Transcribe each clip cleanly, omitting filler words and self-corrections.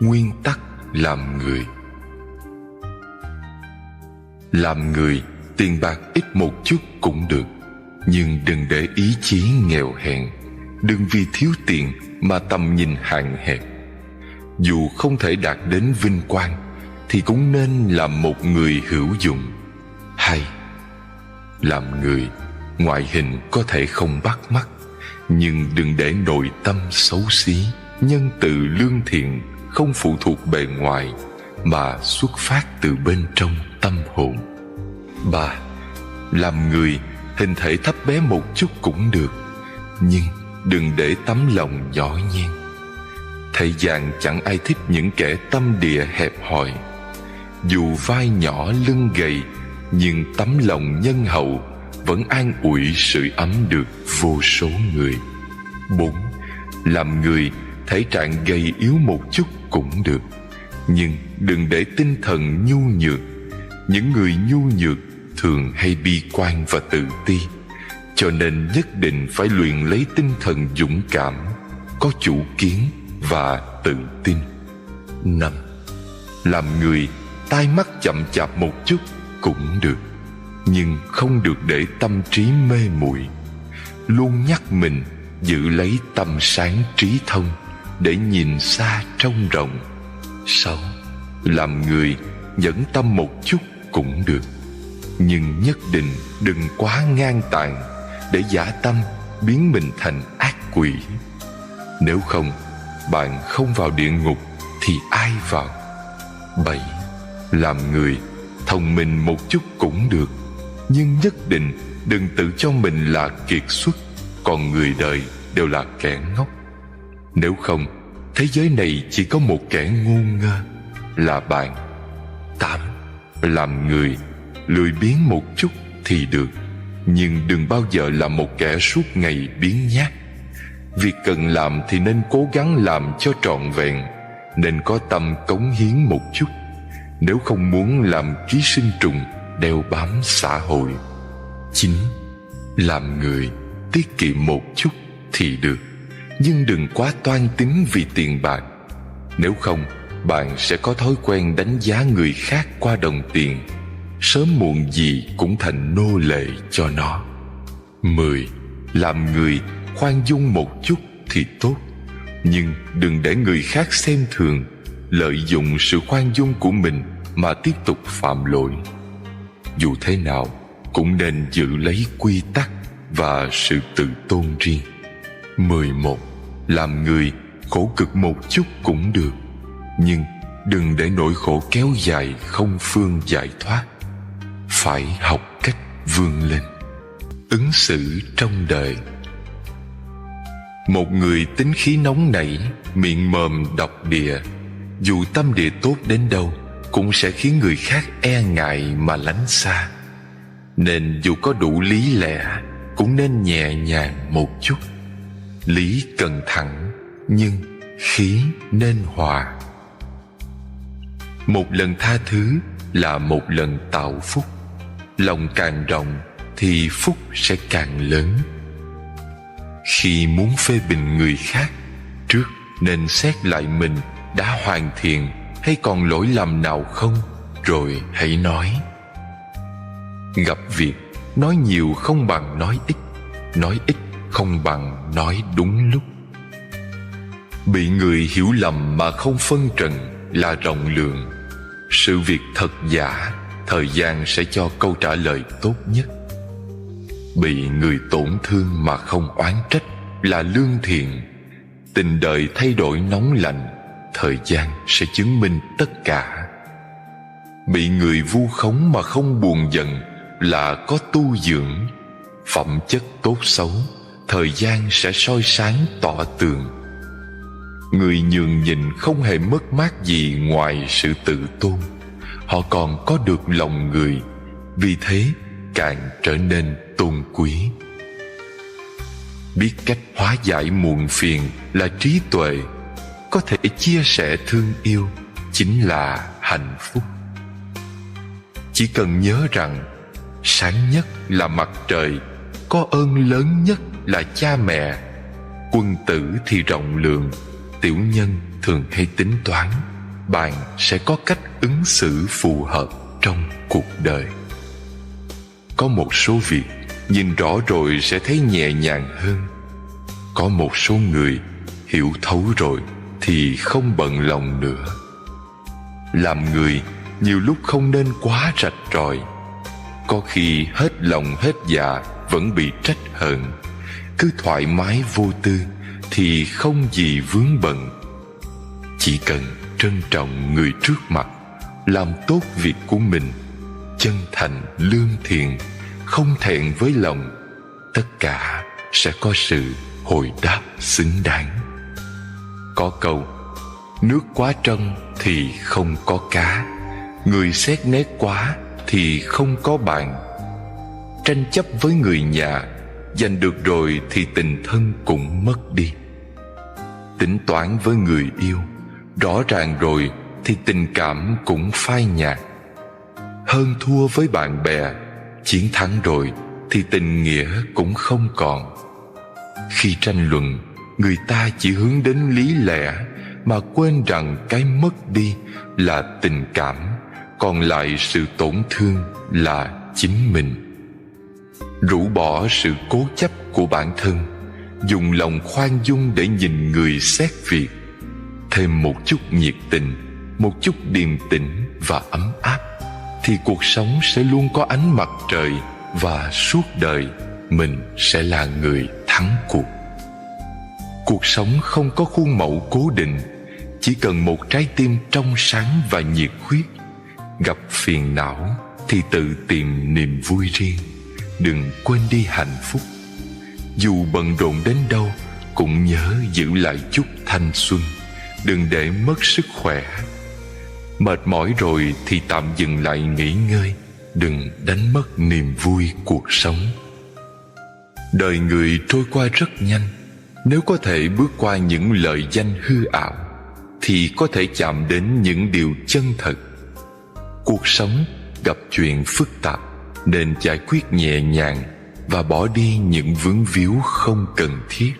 Nguyên tắc làm người. Làm người, tiền bạc ít một chút cũng được, nhưng đừng để ý chí nghèo hèn. Đừng vì thiếu tiền mà tầm nhìn hạn hẹp. Dù không thể đạt đến vinh quang thì cũng nên làm một người hữu dụng. Hay, làm người, ngoại hình có thể không bắt mắt, nhưng đừng để nội tâm xấu xí, nhân từ lương thiện không phụ thuộc bề ngoài mà xuất phát từ bên trong tâm hồn. 3. Làm người, hình thể thấp bé một chút cũng được, nhưng đừng để tấm lòng nhỏ nhen. Thế gian chẳng ai thích những kẻ tâm địa hẹp hòi. Dù vai nhỏ lưng gầy, nhưng tấm lòng nhân hậu vẫn an ủi sưởi ấm được vô số người. 4. Làm người, thể trạng gầy yếu một chút cũng được, nhưng đừng để tinh thần nhu nhược. Những người nhu nhược thường hay bi quan và tự ti, cho nên nhất định phải luyện lấy tinh thần dũng cảm, có chủ kiến và tự tin. 5. Làm người, tai mắt chậm chạp một chút cũng được, nhưng không được để tâm trí mê muội. Luôn nhắc mình giữ lấy tâm sáng trí thông để nhìn xa trông rộng. 6. Làm người, nhẫn tâm một chút cũng được, nhưng nhất định đừng quá ngang tàn để dã tâm biến mình thành ác quỷ. Nếu không, bạn không vào địa ngục thì ai vào? 7. Làm người, thông minh một chút cũng được, nhưng nhất định đừng tự cho mình là kiệt xuất, còn người đời đều là kẻ ngốc. Nếu không, thế giới này chỉ có một kẻ ngu ngơ, là bạn. 8. Làm người, lười biếng một chút thì được, nhưng đừng bao giờ là một kẻ suốt ngày biếng nhác. Việc cần làm thì nên cố gắng làm cho trọn vẹn, nên có tâm cống hiến một chút, nếu không muốn làm ký sinh trùng đeo bám xã hội. 9. Làm người, tiết kiệm một chút thì được, nhưng đừng quá toan tính vì tiền bạc. Nếu không, bạn sẽ có thói quen đánh giá người khác qua đồng tiền, sớm muộn gì cũng thành nô lệ cho nó. 10. Làm người, khoan dung một chút thì tốt, nhưng đừng để người khác xem thường, lợi dụng sự khoan dung của mình mà tiếp tục phạm lỗi. Dù thế nào cũng nên giữ lấy quy tắc và sự tự tôn riêng. 11. Làm người, khổ cực một chút cũng được, nhưng đừng để nỗi khổ kéo dài không phương giải thoát. Phải học cách vươn lên. Ứng xử trong đời. Một người tính khí nóng nảy, miệng mồm độc địa, dù tâm địa tốt đến đâu cũng sẽ khiến người khác e ngại mà lánh xa. Nên dù có đủ lý lẽ cũng nên nhẹ nhàng một chút. Lý cần thẳng, nhưng khí nên hòa. Một lần tha thứ là một lần tạo phúc. Lòng càng rộng thì phúc sẽ càng lớn. Khi muốn phê bình người khác, trước nên xét lại mình đã hoàn thiện hay còn lỗi lầm nào không, rồi hãy nói. Gặp việc, nói nhiều không bằng nói ít không bằng nói đúng lúc. Bị người hiểu lầm mà không phân trần là rộng lượng. Sự việc thật giả, thời gian sẽ cho câu trả lời tốt nhất. Bị người tổn thương mà không oán trách là lương thiện. Tình đời thay đổi nóng lạnh, thời gian sẽ chứng minh tất cả. Bị người vu khống mà không buồn giận là có tu dưỡng. Phẩm chất tốt xấu, thời gian sẽ soi sáng tỏ tường. Người nhường nhịn không hề mất mát gì ngoài sự tự tôn. Họ còn có được lòng người, vì thế càng trở nên tôn quý. Biết cách hóa giải muộn phiền là trí tuệ. Có thể chia sẻ thương yêu chính là hạnh phúc. Chỉ cần nhớ rằng sáng nhất là mặt trời, có ơn lớn nhất là cha mẹ. Quân tử thì rộng lượng, tiểu nhân thường hay tính toán. bạn sẽ có cách ứng xử phù hợp trong cuộc đời. Có một số việc nhìn rõ rồi sẽ thấy nhẹ nhàng hơn. Có một số người hiểu thấu rồi thì không bận lòng nữa. Làm người nhiều lúc không nên quá rạch ròi. Có khi hết lòng hết dạ vẫn bị trách hờn. Cứ thoải mái vô tư thì không gì vướng bận. Chỉ cần trân trọng người trước mặt, làm tốt việc của mình, chân thành lương thiện, không thẹn với lòng, tất cả sẽ có sự hồi đáp xứng đáng. Có câu, nước quá trân thì không có cá, người xét nét quá thì không có bạn. Tranh chấp với người nhà, giành được rồi thì tình thân cũng mất đi. Tính toán với người yêu, rõ ràng rồi thì tình cảm cũng phai nhạt. Hơn thua với bạn bè, chiến thắng rồi thì tình nghĩa cũng không còn. Khi tranh luận, người ta chỉ hướng đến lý lẽ mà quên rằng cái mất đi là tình cảm, còn lại sự tổn thương là chính mình. Rũ bỏ sự cố chấp của bản thân, dùng lòng khoan dung để nhìn người xét việc, thêm một chút nhiệt tình, một chút điềm tĩnh và ấm áp, thì cuộc sống sẽ luôn có ánh mặt trời, và suốt đời mình sẽ là người thắng cuộc. Cuộc sống không có khuôn mẫu cố định, chỉ cần một trái tim trong sáng và nhiệt huyết. Gặp phiền não thì tự tìm niềm vui riêng, đừng quên đi hạnh phúc. Dù bận rộn đến đâu, cũng nhớ giữ lại chút thanh xuân, đừng để mất sức khỏe. Mệt mỏi rồi thì tạm dừng lại nghỉ ngơi, đừng đánh mất niềm vui cuộc sống. Đời người trôi qua rất nhanh, nếu có thể bước qua những lợi danh hư ảo, thì có thể chạm đến những điều chân thật. Cuộc sống gặp chuyện phức tạp, nên giải quyết nhẹ nhàng và bỏ đi những vướng víu không cần thiết.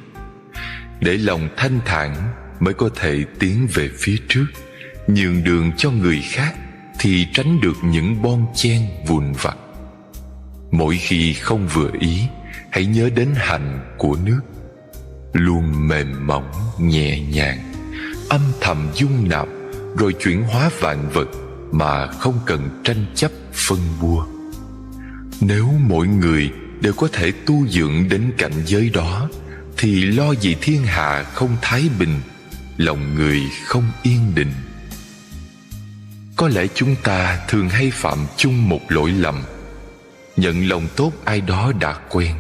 Để lòng thanh thản mới có thể tiến về phía trước. Nhường đường cho người khác thì tránh được những bon chen vụn vặt. Mỗi khi không vừa ý, hãy nhớ đến hạnh của nước, luôn mềm mỏng nhẹ nhàng, âm thầm dung nạp rồi chuyển hóa vạn vật mà không cần tranh chấp phân bua. Nếu mỗi người đều có thể tu dưỡng đến cảnh giới đó, thì lo gì thiên hạ không thái bình, lòng người không yên định. Có lẽ chúng ta thường hay phạm chung một lỗi lầm: nhận lòng tốt ai đó đã quen,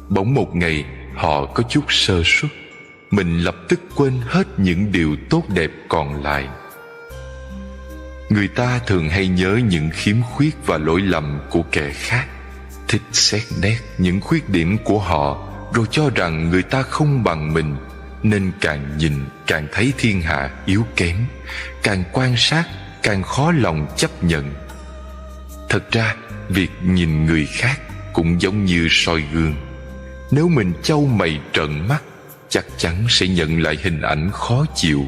bỗng một ngày họ có chút sơ suất, mình lập tức quên hết những điều tốt đẹp còn lại. Người ta thường hay nhớ những khiếm khuyết và lỗi lầm của kẻ khác, thích xét nét những khuyết điểm của họ, rồi cho rằng người ta không bằng mình, nên càng nhìn càng thấy thiên hạ yếu kém, càng quan sát càng khó lòng chấp nhận. Thật ra, việc nhìn người khác cũng giống như soi gương. Nếu mình chau mày trợn mắt, chắc chắn sẽ nhận lại hình ảnh khó chịu.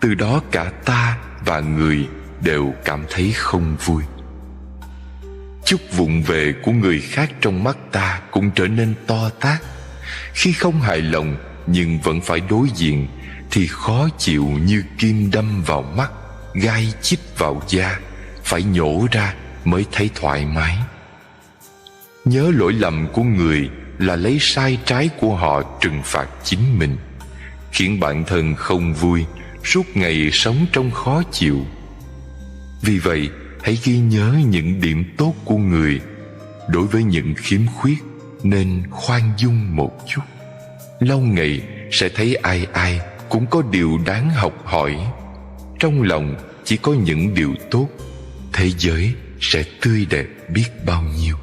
Từ đó cả ta và người đều cảm thấy không vui. Chút vụng về của người khác trong mắt ta cũng trở nên to tát. Khi không hài lòng nhưng vẫn phải đối diện thì khó chịu như kim đâm vào mắt, gai chích vào da, phải nhổ ra mới thấy thoải mái. Nhớ lỗi lầm của người là lấy sai trái của họ trừng phạt chính mình, khiến bản thân không vui, suốt ngày sống trong khó chịu. Vì vậy, hãy ghi nhớ những điểm tốt của người. Đối với những khiếm khuyết nên khoan dung một chút. Lâu ngày sẽ thấy ai ai cũng có điều đáng học hỏi. Trong lòng chỉ có những điều tốt, thế giới sẽ tươi đẹp biết bao nhiêu.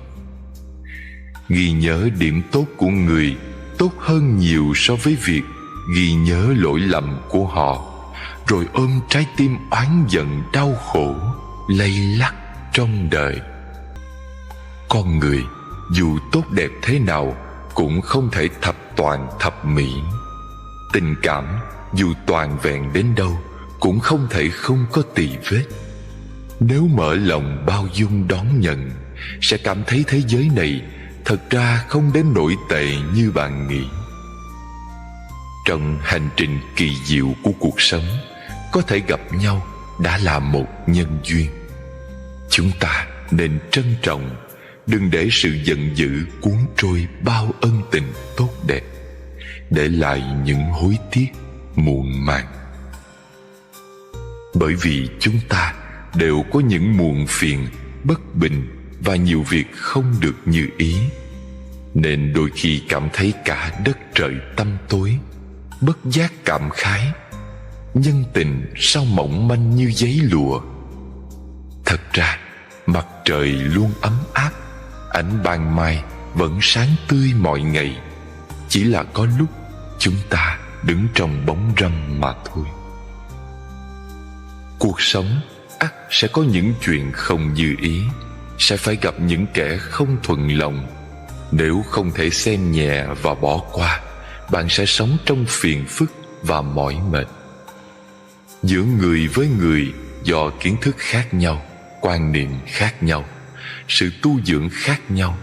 Ghi nhớ điểm tốt của người tốt hơn nhiều so với việc ghi nhớ lỗi lầm của họ, rồi ôm trái tim oán giận đau khổ lay lắt trong đời. Con người dù tốt đẹp thế nào cũng không thể thập toàn thập mỹ. Tình cảm dù toàn vẹn đến đâu cũng không thể không có tì vết. Nếu mở lòng bao dung đón nhận, sẽ cảm thấy thế giới này thật ra không đến nỗi tệ như bạn nghĩ. Trong hành trình kỳ diệu của cuộc sống, có thể gặp nhau đã là một nhân duyên. Chúng ta nên trân trọng, đừng để sự giận dữ cuốn trôi bao ân tình tốt đẹp, để lại những hối tiếc muộn màng. Bởi vì chúng ta đều có những muộn phiền, bất bình và nhiều việc không được như ý, nên đôi khi cảm thấy cả đất trời tăm tối, bất giác cảm khái: nhân tình sao mỏng manh như giấy lụa. Thật ra mặt trời luôn ấm áp, ánh ban mai vẫn sáng tươi mọi ngày, chỉ là có lúc chúng ta đứng trong bóng râm mà thôi. Cuộc sống ắt sẽ có những chuyện không như ý, sẽ phải gặp những kẻ không thuận lòng. Nếu không thể xem nhẹ và bỏ qua, bạn sẽ sống trong phiền phức và mỏi mệt. Giữa người với người, do kiến thức khác nhau, quan niệm khác nhau, sự tu dưỡng khác nhau,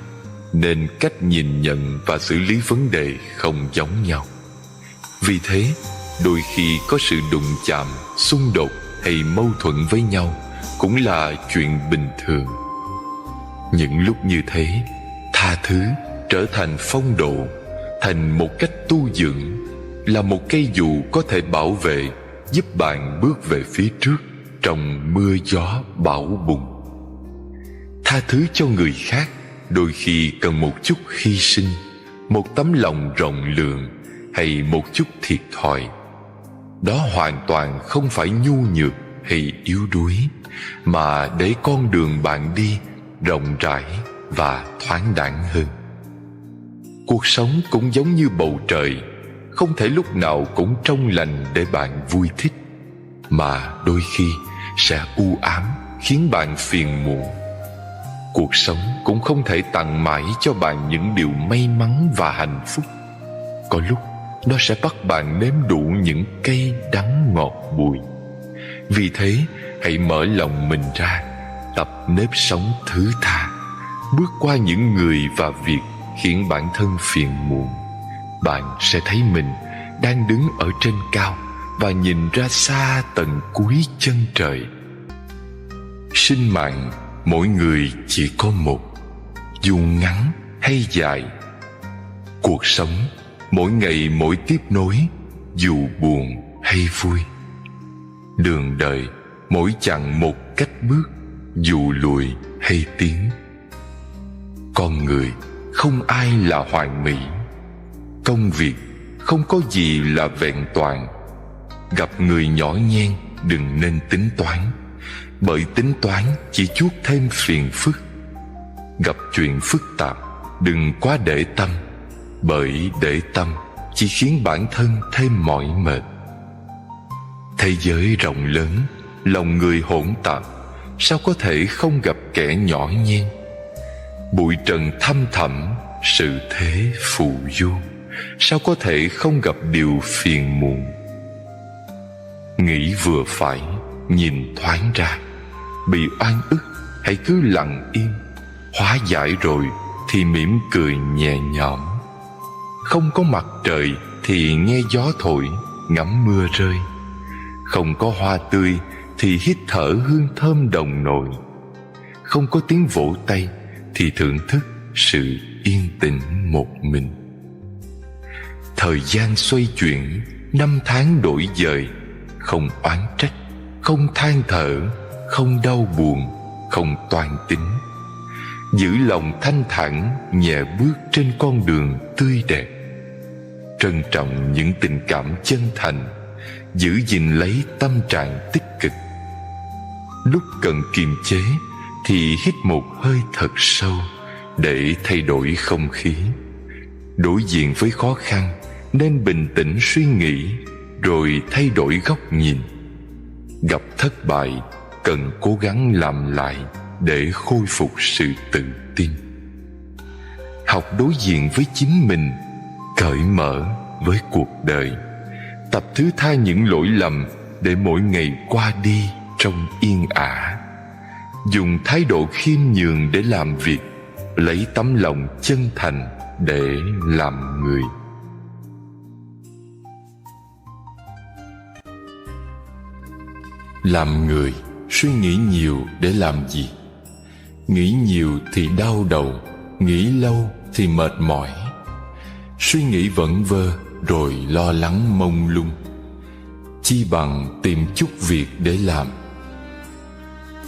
nên cách nhìn nhận và xử lý vấn đề không giống nhau. Vì thế, đôi khi có sự đụng chạm, xung đột hay mâu thuẫn với nhau cũng là chuyện bình thường. Những lúc như thế, tha thứ trở thành phong độ, thành một cách tu dưỡng, là một cây dù có thể bảo vệ, giúp bạn bước về phía trước trong mưa gió bão bùng. Tha thứ cho người khác đôi khi cần một chút hy sinh, một tấm lòng rộng lượng hay một chút thiệt thòi. Đó hoàn toàn không phải nhu nhược hay yếu đuối, mà để con đường bạn đi rộng rãi và thoáng đãng hơn. Cuộc sống cũng giống như bầu trời, không thể lúc nào cũng trong lành để bạn vui thích, mà đôi khi sẽ u ám khiến bạn phiền muộn. Cuộc sống cũng không thể tặng mãi cho bạn những điều may mắn và hạnh phúc. Có lúc nó sẽ bắt bạn nếm đủ những cay đắng ngọt bùi. Vì thế, hãy mở lòng mình ra, tập nếp sống thứ tha, bước qua những người và việc khiến bản thân phiền muộn. Bạn sẽ thấy mình đang đứng ở trên cao và nhìn ra xa tận cuối chân trời. Sinh mạng mỗi người chỉ có một, dù ngắn hay dài. Cuộc sống mỗi ngày mỗi tiếp nối, dù buồn hay vui. Đường đời mỗi chặng một cách bước, dù lùi hay tiến. Con người không ai là hoàn mỹ. Công việc không có gì là vẹn toàn. Gặp người nhỏ nhen đừng nên tính toán, bởi tính toán chỉ chuốc thêm phiền phức. Gặp chuyện phức tạp đừng quá để tâm, bởi để tâm chỉ khiến bản thân thêm mỏi mệt. Thế giới rộng lớn, lòng người hỗn tạp, sao có thể không gặp kẻ nhỏ nhen? Bụi trần thăm thẳm, sự thế phù du, sao có thể không gặp điều phiền muộn? Nghĩ vừa phải, nhìn thoáng ra. Bị oan ức hãy cứ lặng im, hóa giải rồi thì mỉm cười nhẹ nhõm. Không có mặt trời thì nghe gió thổi, ngắm mưa rơi. Không có hoa tươi thì hít thở hương thơm đồng nồi. Không có tiếng vỗ tay thì thưởng thức sự yên tĩnh một mình. Thời gian xoay chuyển, năm tháng đổi dời. Không oán trách, không than thở, không đau buồn, không toan tính. Giữ lòng thanh thản, nhẹ bước trên con đường tươi đẹp. Trân trọng những tình cảm chân thành, giữ gìn lấy tâm trạng tích cực. Lúc cần kiềm chế thì hít một hơi thật sâu để thay đổi không khí. Đối diện với khó khăn nên bình tĩnh suy nghĩ, rồi thay đổi góc nhìn. Gặp thất bại cần cố gắng làm lại để khôi phục sự tự tin. Học đối diện với chính mình, cởi mở với cuộc đời. Tập thứ tha những lỗi lầm để mỗi ngày qua đi trong yên ả. Dùng thái độ khiêm nhường để làm việc, lấy tấm lòng chân thành để làm người. Làm người, suy nghĩ nhiều để làm gì? Nghĩ nhiều thì đau đầu, nghĩ lâu thì mệt mỏi. Suy nghĩ vẩn vơ rồi lo lắng mông lung. Chi bằng tìm chút việc để làm.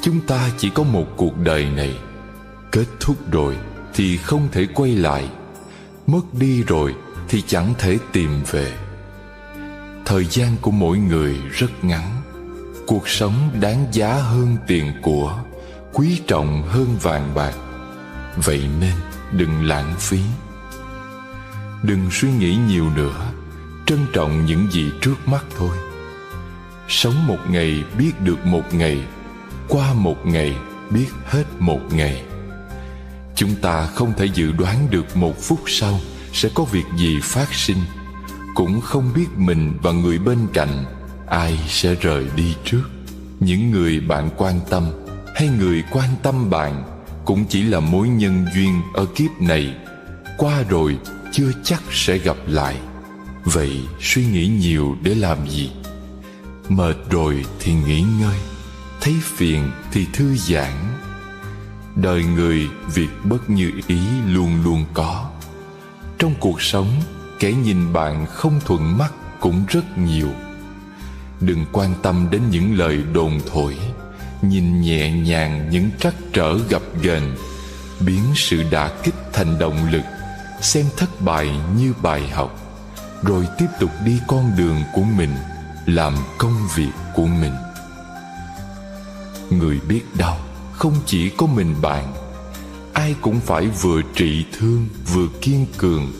Chúng ta chỉ có một cuộc đời này, kết thúc rồi thì không thể quay lại, mất đi rồi thì chẳng thể tìm về. Thời gian của mỗi người rất ngắn. Cuộc sống đáng giá hơn tiền của, quý trọng hơn vàng bạc. Vậy nên đừng lãng phí. Đừng suy nghĩ nhiều nữa, trân trọng những gì trước mắt thôi. Sống một ngày biết được một ngày, qua một ngày biết hết một ngày. Chúng ta không thể dự đoán được một phút sau sẽ có việc gì phát sinh, cũng không biết mình và người bên cạnh ai sẽ rời đi trước. Những người bạn quan tâm hay người quan tâm bạn cũng chỉ là mối nhân duyên ở kiếp này, qua rồi chưa chắc sẽ gặp lại. Vậy suy nghĩ nhiều để làm gì? Mệt rồi thì nghỉ ngơi, thấy phiền thì thư giãn. Đời người việc bất như ý luôn luôn có. Trong cuộc sống, kẻ nhìn bạn không thuận mắt cũng rất nhiều. Đừng quan tâm đến những lời đồn thổi, nhìn nhẹ nhàng những trắc trở gập ghềnh, biến sự đả kích thành động lực, xem thất bại như bài học, rồi tiếp tục đi con đường của mình, làm công việc của mình. Người biết đau không chỉ có mình bạn. Ai cũng phải vừa trị thương, vừa kiên cường,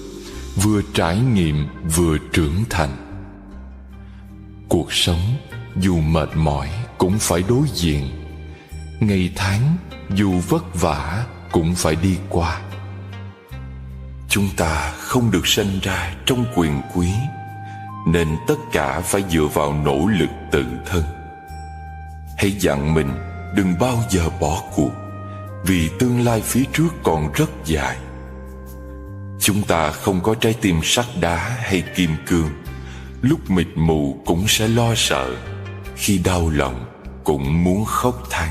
vừa trải nghiệm, vừa trưởng thành. Cuộc sống dù mệt mỏi cũng phải đối diện. Ngày tháng dù vất vả cũng phải đi qua. Chúng ta không được sinh ra trong quyền quý, nên tất cả phải dựa vào nỗ lực tự thân. Hãy dặn mình đừng bao giờ bỏ cuộc, vì tương lai phía trước còn rất dài. Chúng ta không có trái tim sắt đá hay kim cương, lúc mịt mù cũng sẽ lo sợ, khi đau lòng cũng muốn khóc than.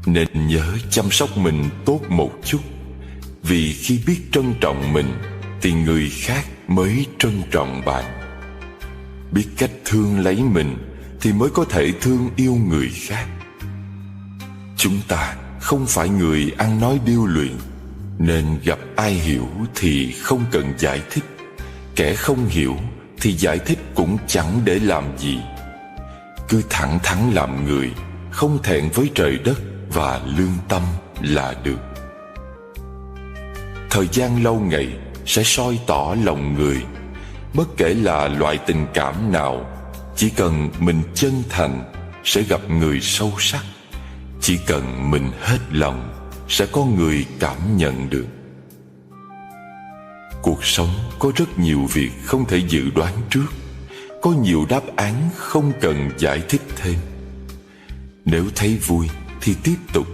Nên nhớ chăm sóc mình tốt một chút, vì khi biết trân trọng mình thì người khác mới trân trọng bạn. Biết cách thương lấy mình thì mới có thể thương yêu người khác. Chúng ta không phải người ăn nói điêu luyện, nên gặp ai hiểu thì không cần giải thích. Kẻ không hiểu thì giải thích cũng chẳng để làm gì. Cứ thẳng thắn làm người, không thẹn với trời đất và lương tâm là được. Thời gian lâu ngày sẽ soi tỏ lòng người. Bất kể là loại tình cảm nào, chỉ cần mình chân thành sẽ gặp người sâu sắc. Chỉ cần mình hết lòng sẽ có người cảm nhận được. Cuộc sống có rất nhiều việc không thể dự đoán trước, có nhiều đáp án không cần giải thích thêm. Nếu thấy vui thì tiếp tục.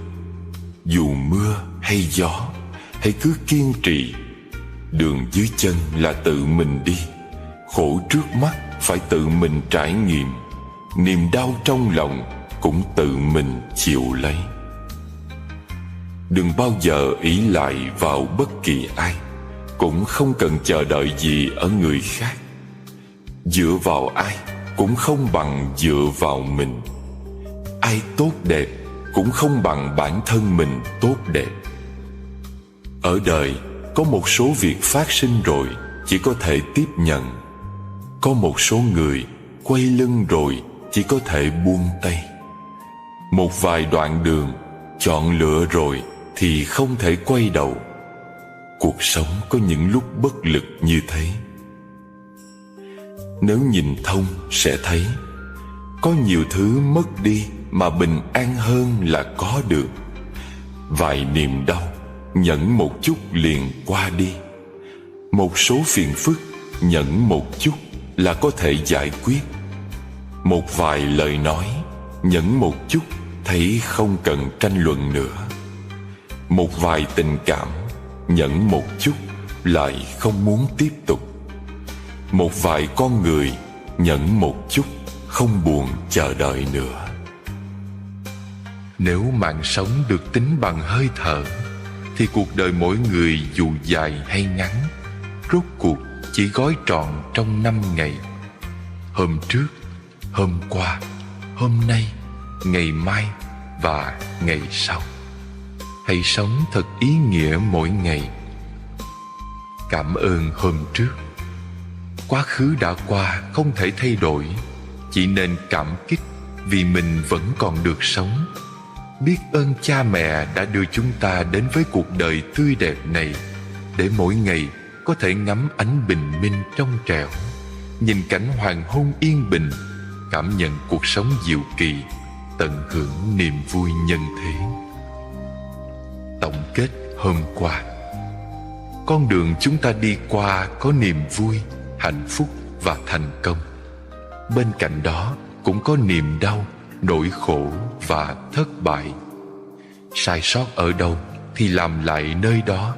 Dù mưa hay gió, hãy cứ kiên trì. Đường dưới chân là tự mình đi, khổ trước mắt phải tự mình trải nghiệm. Niềm đau trong lòng cũng tự mình chịu lấy. Đừng bao giờ ỷ lại vào bất kỳ ai, cũng không cần chờ đợi gì ở người khác. Dựa vào ai cũng không bằng dựa vào mình. Ai tốt đẹp cũng không bằng bản thân mình tốt đẹp. Ở đời có một số việc phát sinh rồi chỉ có thể tiếp nhận. Có một số người quay lưng rồi chỉ có thể buông tay. Một vài đoạn đường chọn lựa rồi thì không thể quay đầu. Cuộc sống có những lúc bất lực như thế. Nếu nhìn thông sẽ thấy, có nhiều thứ mất đi mà bình an hơn là có được. Vài niềm đau nhẫn một chút liền qua đi. Một số phiền phức nhẫn một chút là có thể giải quyết. Một vài lời nói, nhẫn một chút thấy không cần tranh luận nữa. Một vài tình cảm, nhẫn một chút lại không muốn tiếp tục. Một vài con người, nhẫn một chút không buồn chờ đợi nữa. Nếu mạng sống được tính bằng hơi thở, thì cuộc đời mỗi người dù dài hay ngắn, rốt cuộc chỉ gói trọn trong 5 ngày. Hôm trước, hôm qua, hôm nay, ngày mai và ngày sau. Hãy sống thật ý nghĩa mỗi ngày. Cảm ơn hôm trước. Quá khứ đã qua không thể thay đổi, chỉ nên cảm kích vì mình vẫn còn được sống. Biết ơn cha mẹ đã đưa chúng ta đến với cuộc đời tươi đẹp này, để mỗi ngày có thể ngắm ánh bình minh trong trẻo, nhìn cảnh hoàng hôn yên bình, cảm nhận cuộc sống diệu kỳ, tận hưởng niềm vui nhân thế. Tổng kết hôm qua: con đường chúng ta đi qua có niềm vui, hạnh phúc và thành công. Bên cạnh đó cũng có niềm đau, nỗi khổ và thất bại. Sai sót ở đâu thì làm lại nơi đó.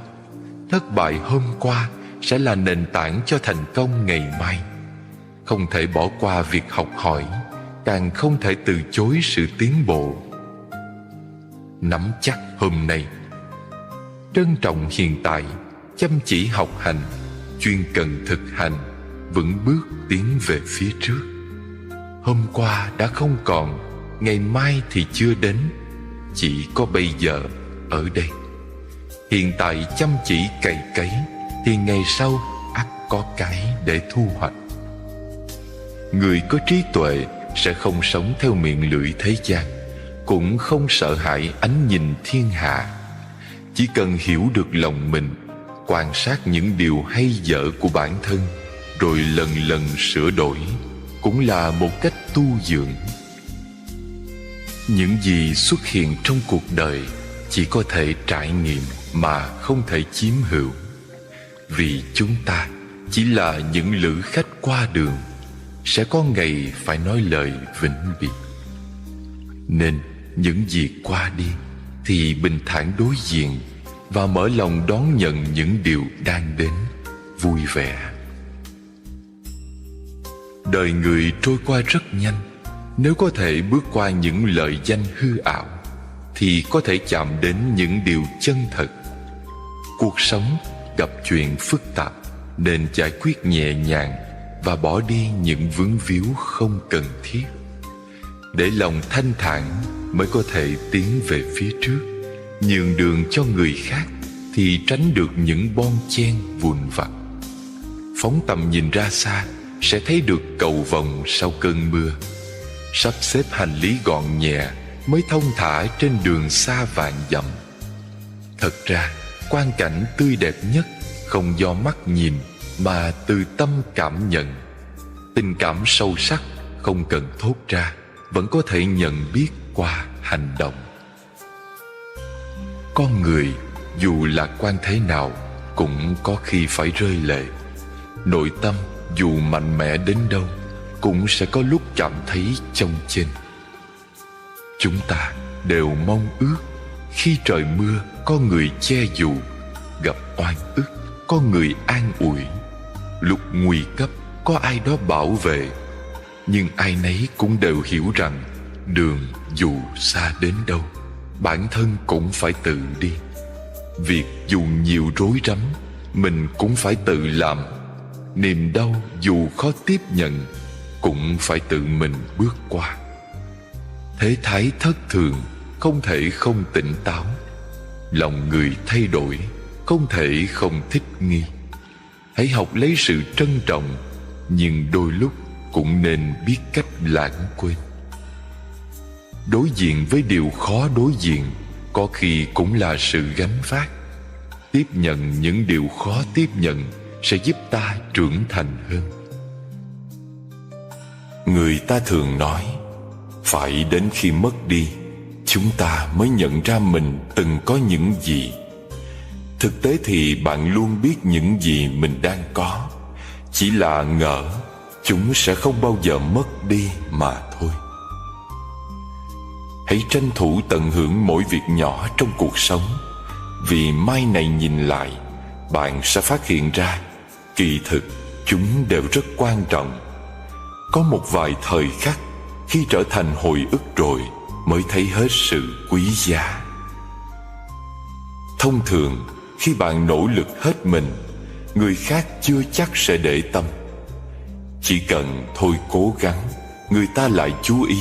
Thất bại hôm qua sẽ là nền tảng cho thành công ngày mai. Không thể bỏ qua việc học hỏi, càng không thể từ chối sự tiến bộ. Nắm chắc hôm nay. Trân trọng hiện tại, chăm chỉ học hành, chuyên cần thực hành, vững bước tiến về phía trước. Hôm qua đã không còn, ngày mai thì chưa đến, chỉ có bây giờ ở đây. Hiện tại chăm chỉ cày cấy, thì ngày sau ắt có cái để thu hoạch. Người có trí tuệ sẽ không sống theo miệng lưỡi thế gian, cũng không sợ hãi ánh nhìn thiên hạ. Chỉ cần hiểu được lòng mình, quan sát những điều hay dở của bản thân, rồi lần lần sửa đổi, cũng là một cách tu dưỡng. Những gì xuất hiện trong cuộc đời chỉ có thể trải nghiệm mà không thể chiếm hữu, vì chúng ta chỉ là những lữ khách qua đường, sẽ có ngày phải nói lời vĩnh biệt. Nên những gì qua đi thì bình thản đối diện và mở lòng đón nhận những điều đang đến vui vẻ. Đời người trôi qua rất nhanh. Nếu có thể bước qua những lời danh hư ảo, thì có thể chạm đến những điều chân thật. Cuộc sống gặp chuyện phức tạp, nên giải quyết nhẹ nhàng và bỏ đi những vướng víu không cần thiết. Để lòng thanh thản mới có thể tiến về phía trước. Nhường đường cho người khác thì tránh được những bon chen vụn vặt. Phóng tầm nhìn ra xa sẽ thấy được cầu vồng sau cơn mưa. Sắp xếp hành lý gọn nhẹ mới thông thả trên đường xa vạn dặm. Thật ra quang cảnh tươi đẹp nhất không do mắt nhìn mà từ tâm cảm nhận. Tình cảm sâu sắc không cần thốt ra, vẫn có thể nhận biết qua hành động. Con người dù lạc quan thế nào cũng có khi phải rơi lệ. Nội tâm dù mạnh mẽ đến đâu cũng sẽ có lúc cảm thấy chông chênh. Chúng ta đều mong ước khi trời mưa có người che dù, gặp oan ức có người an ủi, lúc nguy cấp có ai đó bảo vệ. Nhưng ai nấy cũng đều hiểu rằng đường dù xa đến đâu, bản thân cũng phải tự đi. Việc dù nhiều rối rắm, mình cũng phải tự làm. Niềm đau dù khó tiếp nhận, cũng phải tự mình bước qua. Thế thái thất thường không thể không tỉnh táo. Lòng người thay đổi không thể không thích nghi. Hãy học lấy sự trân trọng, nhưng đôi lúc cũng nên biết cách lãng quên. Đối diện với điều khó đối diện có khi cũng là sự gánh vác. Tiếp nhận những điều khó tiếp nhận sẽ giúp ta trưởng thành hơn. Người ta thường nói, phải đến khi mất đi, chúng ta mới nhận ra mình từng có những gì. Thực tế thì bạn luôn biết những gì mình đang có, chỉ là ngỡ chúng sẽ không bao giờ mất đi mà thôi. Hãy tranh thủ tận hưởng mỗi việc nhỏ trong cuộc sống, vì mai này nhìn lại, bạn sẽ phát hiện ra kỳ thực chúng đều rất quan trọng. Có một vài thời khắc khi trở thành hồi ức rồi mới thấy hết sự quý giá. Thông thường khi bạn nỗ lực hết mình, người khác chưa chắc sẽ để tâm. Chỉ cần thôi cố gắng, người ta lại chú ý.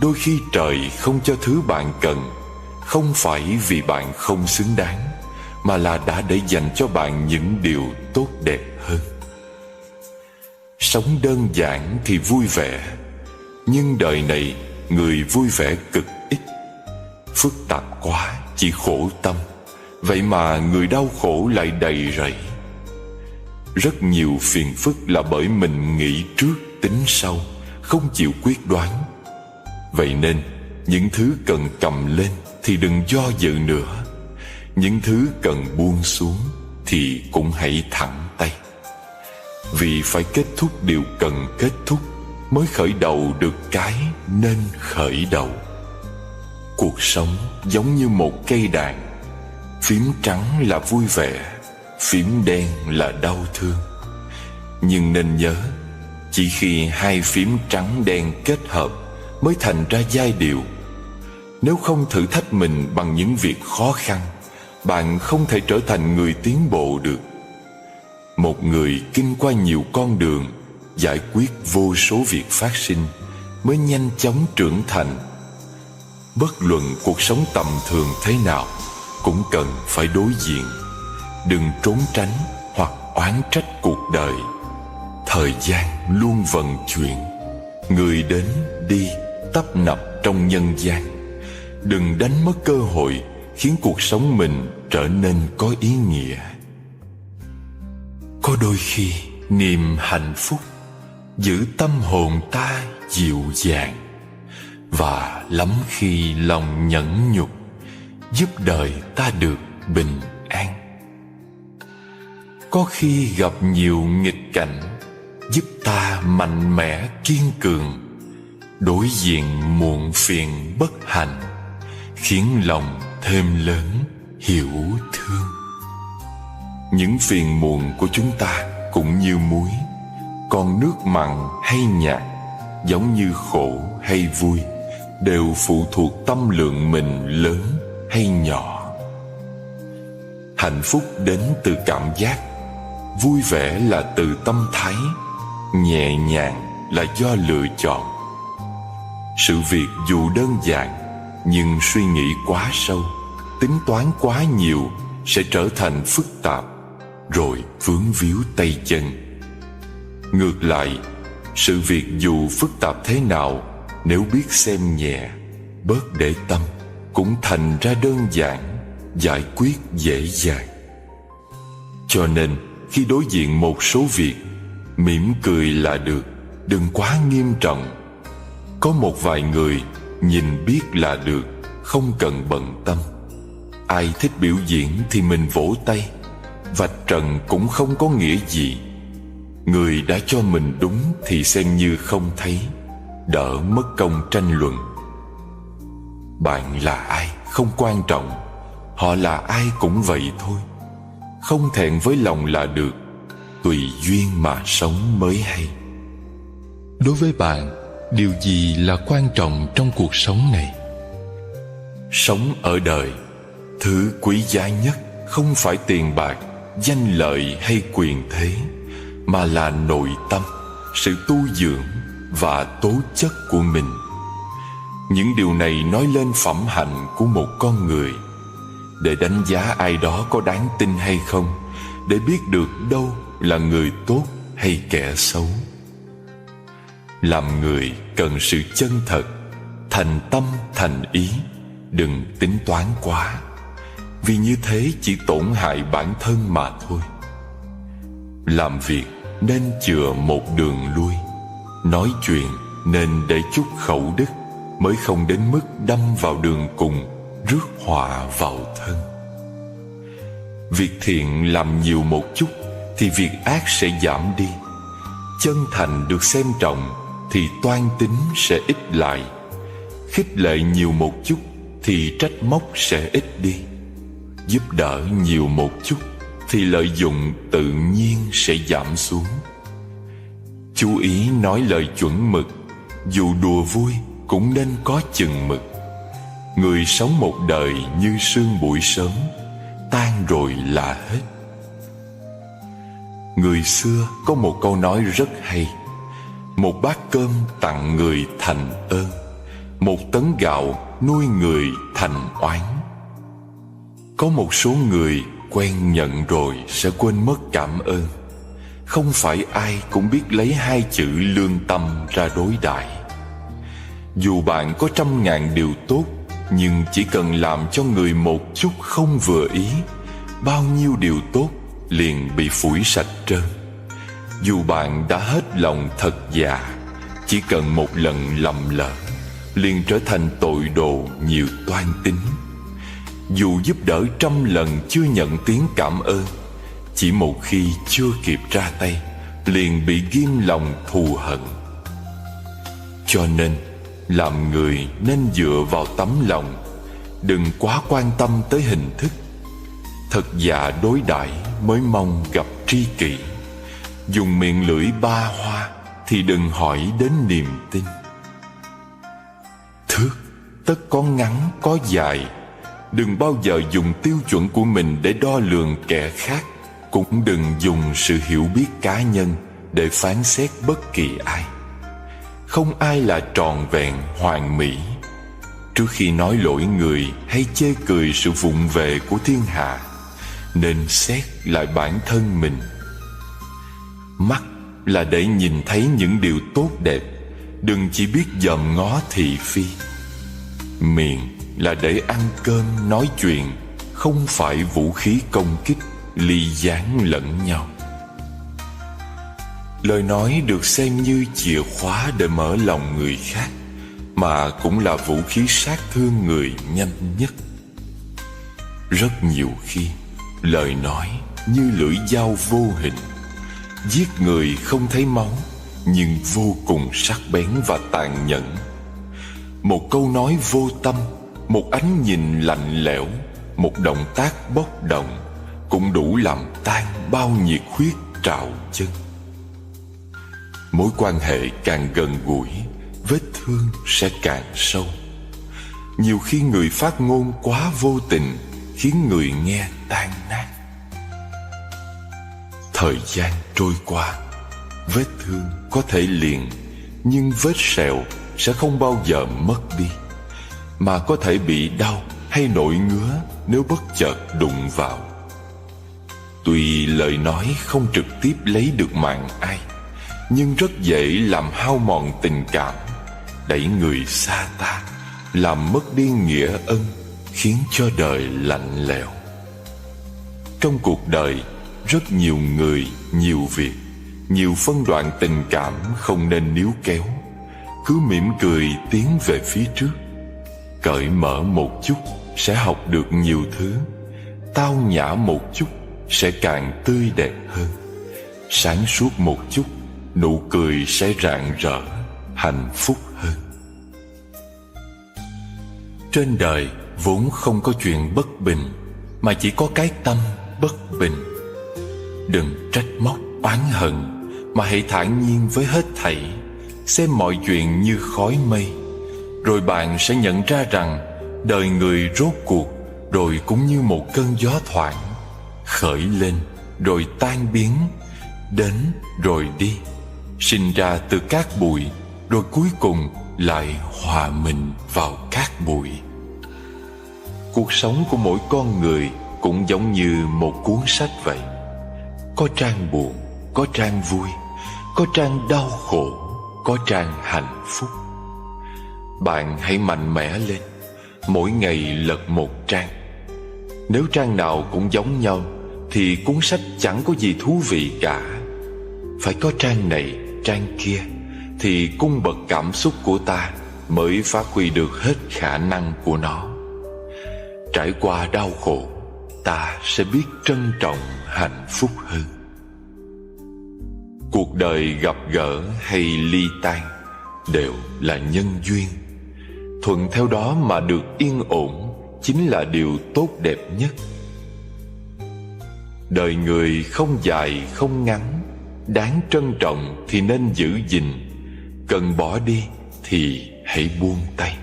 Đôi khi trời không cho thứ bạn cần, không phải vì bạn không xứng đáng, mà là đã để dành cho bạn những điều tốt đẹp hơn. Sống đơn giản thì vui vẻ, nhưng đời này người vui vẻ cực ít. Phức tạp quá chỉ khổ tâm, vậy mà người đau khổ lại đầy rẫy. Rất nhiều phiền phức là bởi mình nghĩ trước tính sau, không chịu quyết đoán. Vậy nên những thứ cần cầm lên thì đừng do dự nữa, những thứ cần buông xuống thì cũng hãy thẳng tay. Vì phải kết thúc điều cần kết thúc mới khởi đầu được cái nên khởi đầu. Cuộc sống giống như một cây đàn, phím trắng là vui vẻ, phím đen là đau thương. Nhưng nên nhớ, chỉ khi hai phím trắng đen kết hợp mới thành ra giai điệu. Nếu không thử thách mình bằng những việc khó khăn, bạn không thể trở thành người tiến bộ được. Một người kinh qua nhiều con đường, giải quyết vô số việc phát sinh, mới nhanh chóng trưởng thành. Bất luận cuộc sống tầm thường thế nào, cũng cần phải đối diện. Đừng trốn tránh hoặc oán trách cuộc đời. Thời gian luôn vận chuyển, người đến đi tấp nập trong nhân gian. Đừng đánh mất cơ hội khiến cuộc sống mình trở nên có ý nghĩa. Có đôi khi niềm hạnh phúc giữ tâm hồn ta dịu dàng, và lắm khi lòng nhẫn nhục giúp đời ta được bình an. Có khi gặp nhiều nghịch cảnh giúp ta mạnh mẽ kiên cường, đối diện muộn phiền bất hạnh khiến lòng thêm lớn hiểu thương. Những phiền muộn của chúng ta cũng như muối, còn nước mặn hay nhạt, giống như khổ hay vui, đều phụ thuộc tâm lượng mình lớn hay nhỏ. Hạnh phúc đến từ cảm giác, vui vẻ là từ tâm thái, nhẹ nhàng là do lựa chọn. Sự việc dù đơn giản, nhưng suy nghĩ quá sâu, tính toán quá nhiều sẽ trở thành phức tạp, rồi vướng víu tay chân. Ngược lại, sự việc dù phức tạp thế nào, nếu biết xem nhẹ, bớt để tâm, cũng thành ra đơn giản, giải quyết dễ dàng. Cho nên khi đối diện một số việc, mỉm cười là được, đừng quá nghiêm trọng. Có một vài người nhìn biết là được, không cần bận tâm. Ai thích biểu diễn thì mình vỗ tay, vạch trần cũng không có nghĩa gì. Người đã cho mình đúng thì xem như không thấy, đỡ mất công tranh luận. Bạn là ai không quan trọng, họ là ai cũng vậy thôi. Không thẹn với lòng là được, tùy duyên mà sống mới hay. Đối với bạn, điều gì là quan trọng trong cuộc sống này? Sống ở đời, thứ quý giá nhất không phải tiền bạc, danh lợi hay quyền thế, mà là nội tâm, sự tu dưỡng và tố chất của mình. Những điều này nói lên phẩm hạnh của một con người. Để đánh giá ai đó có đáng tin hay không, để biết được đâu là người tốt hay kẻ xấu. Làm người cần sự chân thật, thành tâm thành ý, đừng tính toán quá, vì như thế chỉ tổn hại bản thân mà thôi. Làm việc nên chừa một đường lui, nói chuyện nên để chút khẩu đức, mới không đến mức đâm vào đường cùng, rước họa vào thân. Việc thiện làm nhiều một chút thì việc ác sẽ giảm đi. Chân thành được xem trọng thì toan tính sẽ ít lại. Khích lệ nhiều một chút thì trách móc sẽ ít đi. Giúp đỡ nhiều một chút thì lợi dụng tự nhiên sẽ giảm xuống. Chú ý nói lời chuẩn mực, dù đùa vui cũng nên có chừng mực. Người sống một đời như sương bụi sớm, tan rồi là hết. Người xưa có một câu nói rất hay: một bát cơm tặng người thành ơn, một tấn gạo nuôi người thành oán. Có một số người quen nhận rồi sẽ quên mất cảm ơn. Không phải ai cũng biết lấy hai chữ lương tâm ra đối đãi. Dù bạn có 100.000 điều tốt, nhưng chỉ cần làm cho người một chút không vừa ý, bao nhiêu điều tốt liền bị phủi sạch trơn. Dù bạn đã hết lòng thật dạ, chỉ cần một lần lầm lỡ liền trở thành tội đồ nhiều toan tính. Dù giúp đỡ 100 lần chưa nhận tiếng cảm ơn, chỉ một khi chưa kịp ra tay liền bị ghim lòng thù hận. Cho nên làm người nên dựa vào tấm lòng, đừng quá quan tâm tới hình thức. Thật dạ đối đãi mới mong gặp tri kỷ. Dùng miệng lưỡi ba hoa thì đừng hỏi đến niềm tin. Thước tất có ngắn có dài. Đừng bao giờ dùng tiêu chuẩn của mình để đo lường kẻ khác. Cũng đừng dùng sự hiểu biết cá nhân để phán xét bất kỳ ai. Không ai là trọn vẹn hoàn mỹ. Trước khi nói lỗi người hay chê cười sự vụng về của thiên hạ, nên xét lại bản thân mình. Mắt là để nhìn thấy những điều tốt đẹp, đừng chỉ biết dòm ngó thị phi. Miệng là để ăn cơm nói chuyện, không phải vũ khí công kích, ly gián lẫn nhau. Lời nói được xem như chìa khóa để mở lòng người khác, mà cũng là vũ khí sát thương người nhanh nhất. Rất nhiều khi lời nói như lưỡi dao vô hình, giết người không thấy máu, nhưng vô cùng sắc bén và tàn nhẫn. Một câu nói vô tâm, một ánh nhìn lạnh lẽo, một động tác bốc đồng cũng đủ làm tan bao nhiệt huyết trào chân. Mối quan hệ càng gần gũi, vết thương sẽ càng sâu. Nhiều khi người phát ngôn quá vô tình khiến người nghe tan nát. Thời gian trôi qua, vết thương có thể liền, nhưng vết sẹo sẽ không bao giờ mất đi, mà có thể bị đau hay nổi ngứa nếu bất chợt đụng vào. Tuy lời nói không trực tiếp lấy được mạng ai, nhưng rất dễ làm hao mòn tình cảm, đẩy người xa ta, làm mất đi nghĩa ân, khiến cho đời lạnh lẽo. Trong cuộc đời, rất nhiều người, nhiều việc, nhiều phân đoạn tình cảm không nên níu kéo. Cứ mỉm cười tiến về phía trước. Cởi mở một chút sẽ học được nhiều thứ. Tao nhã một chút sẽ càng tươi đẹp hơn. Sáng suốt một chút, nụ cười sẽ rạng rỡ, hạnh phúc hơn. Trên đời vốn không có chuyện bất bình, mà chỉ có cái tâm bất bình. Đừng trách móc oán hận, mà hãy thản nhiên với hết thảy, xem mọi chuyện như khói mây. Rồi bạn sẽ nhận ra rằng đời người rốt cuộc rồi cũng như một cơn gió thoảng, khởi lên rồi tan biến, đến rồi đi, sinh ra từ cát bụi, rồi cuối cùng lại hòa mình vào cát bụi. Cuộc sống của mỗi con người cũng giống như một cuốn sách vậy. Có trang buồn, có trang vui, có trang đau khổ, có trang hạnh phúc. Bạn hãy mạnh mẽ lên, mỗi ngày lật một trang. Nếu trang nào cũng giống nhau thì cuốn sách chẳng có gì thú vị cả. Phải có trang này, trang kia thì cung bậc cảm xúc của ta mới phát huy được hết khả năng của nó. Trải qua đau khổ, ta sẽ biết trân trọng hạnh phúc hơn. Cuộc đời gặp gỡ hay ly tan đều là nhân duyên. Thuận theo đó mà được yên ổn chính là điều tốt đẹp nhất. Đời người không dài không ngắn, đáng trân trọng thì nên giữ gìn, cần bỏ đi thì hãy buông tay.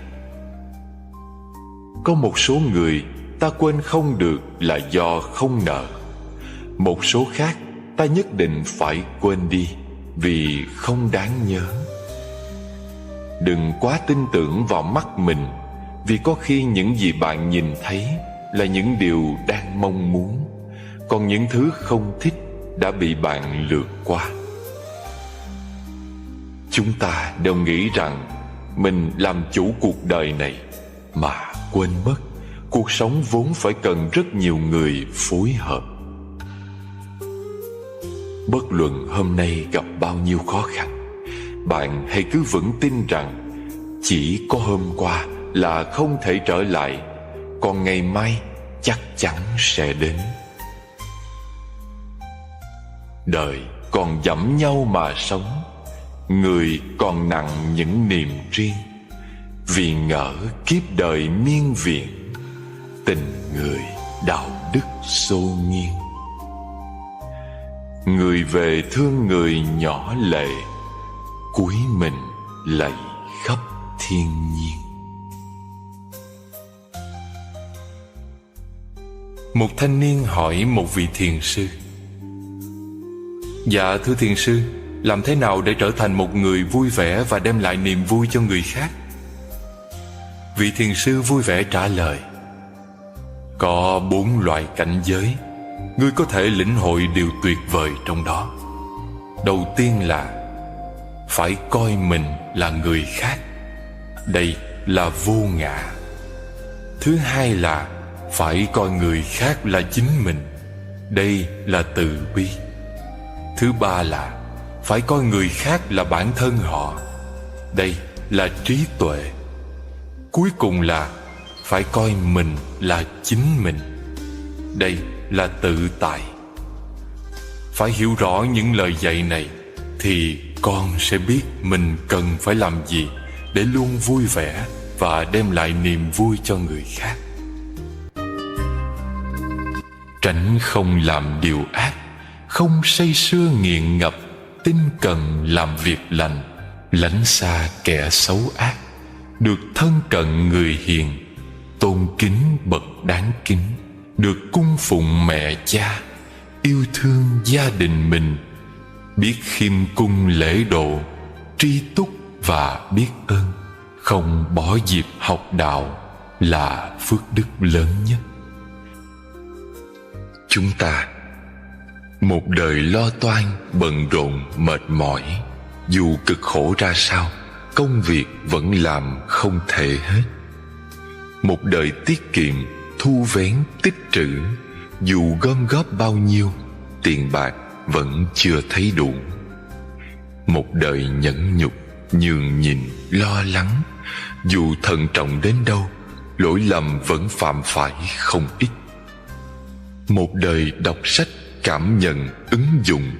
Có một số người ta quên không được là do không nợ. Một số khác ta nhất định phải quên đi vì không đáng nhớ. Đừng quá tin tưởng vào mắt mình, vì có khi những gì bạn nhìn thấy là những điều đang mong muốn, còn những thứ không thích đã bị bạn lướt qua. Chúng ta đều nghĩ rằng mình làm chủ cuộc đời này, mà quên mất cuộc sống vốn phải cần rất nhiều người phối hợp. Bất luận hôm nay gặp bao nhiêu khó khăn, bạn hãy cứ vững tin rằng chỉ có hôm qua là không thể trở lại, còn ngày mai chắc chắn sẽ đến. Đời còn dẫm nhau mà sống, người còn nặng những niềm riêng. Vì ngỡ kiếp đời miên viện, tình người đạo đức xô nghiêng. Người về thương người nhỏ lệ, cúi mình lạy khắp thiên nhiên. Một thanh niên hỏi một vị thiền sư: Dạ thưa thiền sư, làm thế nào để trở thành một người vui vẻ và đem lại niềm vui cho người khác? Vị thiền sư vui vẻ trả lời: Có 4 loại cảnh giới, ngươi có thể lĩnh hội điều tuyệt vời trong đó. Đầu tiên là phải coi mình là người khác, đây là vô ngã. Thứ hai là phải coi người khác là chính mình, đây là từ bi. Thứ ba là phải coi người khác là bản thân họ, đây là trí tuệ. Cuối cùng là phải coi mình là chính mình, đây là tự tại. Phải hiểu rõ những lời dạy này thì con sẽ biết mình cần phải làm gì để luôn vui vẻ và đem lại niềm vui cho người khác. Tránh không làm điều ác, không say sưa nghiện ngập, tinh cần làm việc lành, lánh xa kẻ xấu ác, được thân cận người hiền, tôn kính bậc đáng kính, được cung phụng mẹ cha, yêu thương gia đình mình, biết khiêm cung lễ độ, tri túc và biết ơn, không bỏ dịp học đạo là phước đức lớn nhất. Chúng ta một đời lo toan, bận rộn, mệt mỏi, dù cực khổ ra sao, công việc vẫn làm không thể hết. Một đời tiết kiệm, thu vén, tích trữ, dù gom góp bao nhiêu, tiền bạc vẫn chưa thấy đủ. Một đời nhẫn nhục, nhường nhịn, lo lắng, dù thận trọng đến đâu, lỗi lầm vẫn phạm phải không ít. Một đời đọc sách, cảm nhận, ứng dụng,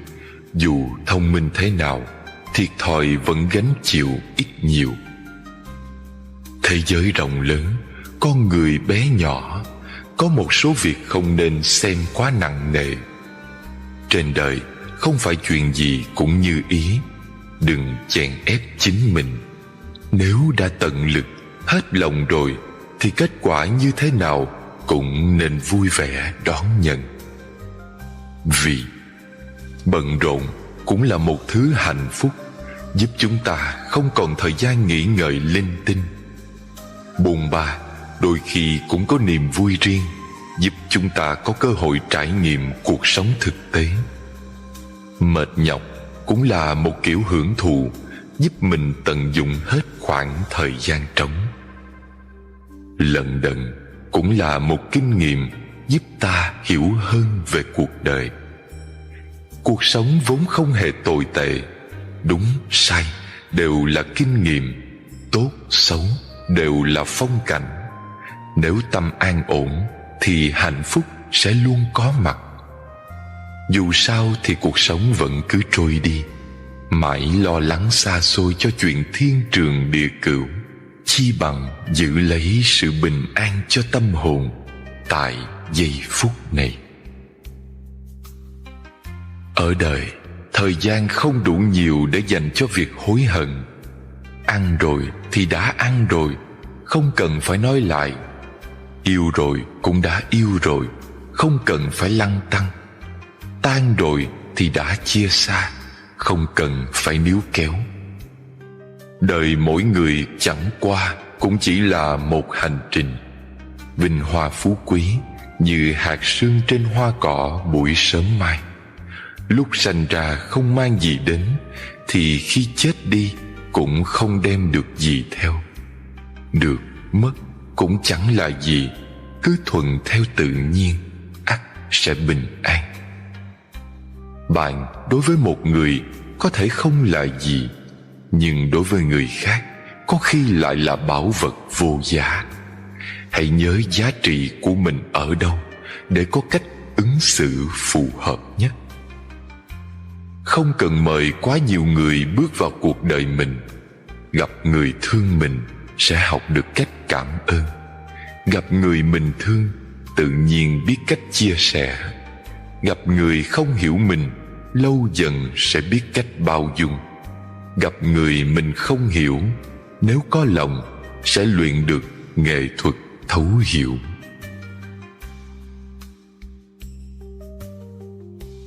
dù thông minh thế nào, thiệt thòi vẫn gánh chịu ít nhiều. Thế giới rộng lớn, con người bé nhỏ, có một số việc không nên xem quá nặng nề. Trên đời không phải chuyện gì cũng như ý, đừng chèn ép chính mình. Nếu đã tận lực, hết lòng rồi, thì kết quả như thế nào cũng nên vui vẻ đón nhận. Vì bận rộn cũng là một thứ hạnh phúc, giúp chúng ta không còn thời gian nghĩ ngợi linh tinh. Bôn ba đôi khi cũng có niềm vui riêng, giúp chúng ta có cơ hội trải nghiệm cuộc sống thực tế. Mệt nhọc cũng là một kiểu hưởng thụ, giúp mình tận dụng hết khoảng thời gian trống. Lận đận cũng là một kinh nghiệm, giúp ta hiểu hơn về cuộc đời. Cuộc sống vốn không hề tồi tệ, đúng sai đều là kinh nghiệm, tốt xấu đều là phong cảnh. Nếu tâm an ổn thì hạnh phúc sẽ luôn có mặt. Dù sao thì cuộc sống vẫn cứ trôi đi, Mãi lo lắng xa xôi cho chuyện thiên trường địa cửu, chi bằng giữ lấy sự bình an cho tâm hồn tại giây phút này. Ở đời, thời gian không đủ nhiều để dành cho việc hối hận. Ăn rồi thì đã ăn rồi, không cần phải nói lại. Yêu rồi cũng đã yêu rồi, không cần phải lăn tăn. Tan rồi thì đã chia xa, không cần phải níu kéo. Đời mỗi người chẳng qua cũng chỉ là một hành trình. Vinh hoa phú quý như hạt sương trên hoa cỏ buổi sớm mai. Lúc sanh ra không mang gì đến, thì khi chết đi cũng không đem được gì theo. Được mất cũng chẳng là gì, cứ thuận theo tự nhiên, ắt sẽ bình an. Bạn đối với một người có thể không là gì, nhưng đối với người khác có khi lại là bảo vật vô giá. Hãy nhớ giá trị của mình ở đâu để có cách ứng xử phù hợp nhất. Không cần mời quá nhiều người bước vào cuộc đời mình. Gặp người thương mình sẽ học được cách cảm ơn. Gặp người mình thương tự nhiên biết cách chia sẻ. Gặp người không hiểu mình lâu dần sẽ biết cách bao dung. Gặp người mình không hiểu, nếu có lòng sẽ luyện được nghệ thuật thấu hiểu.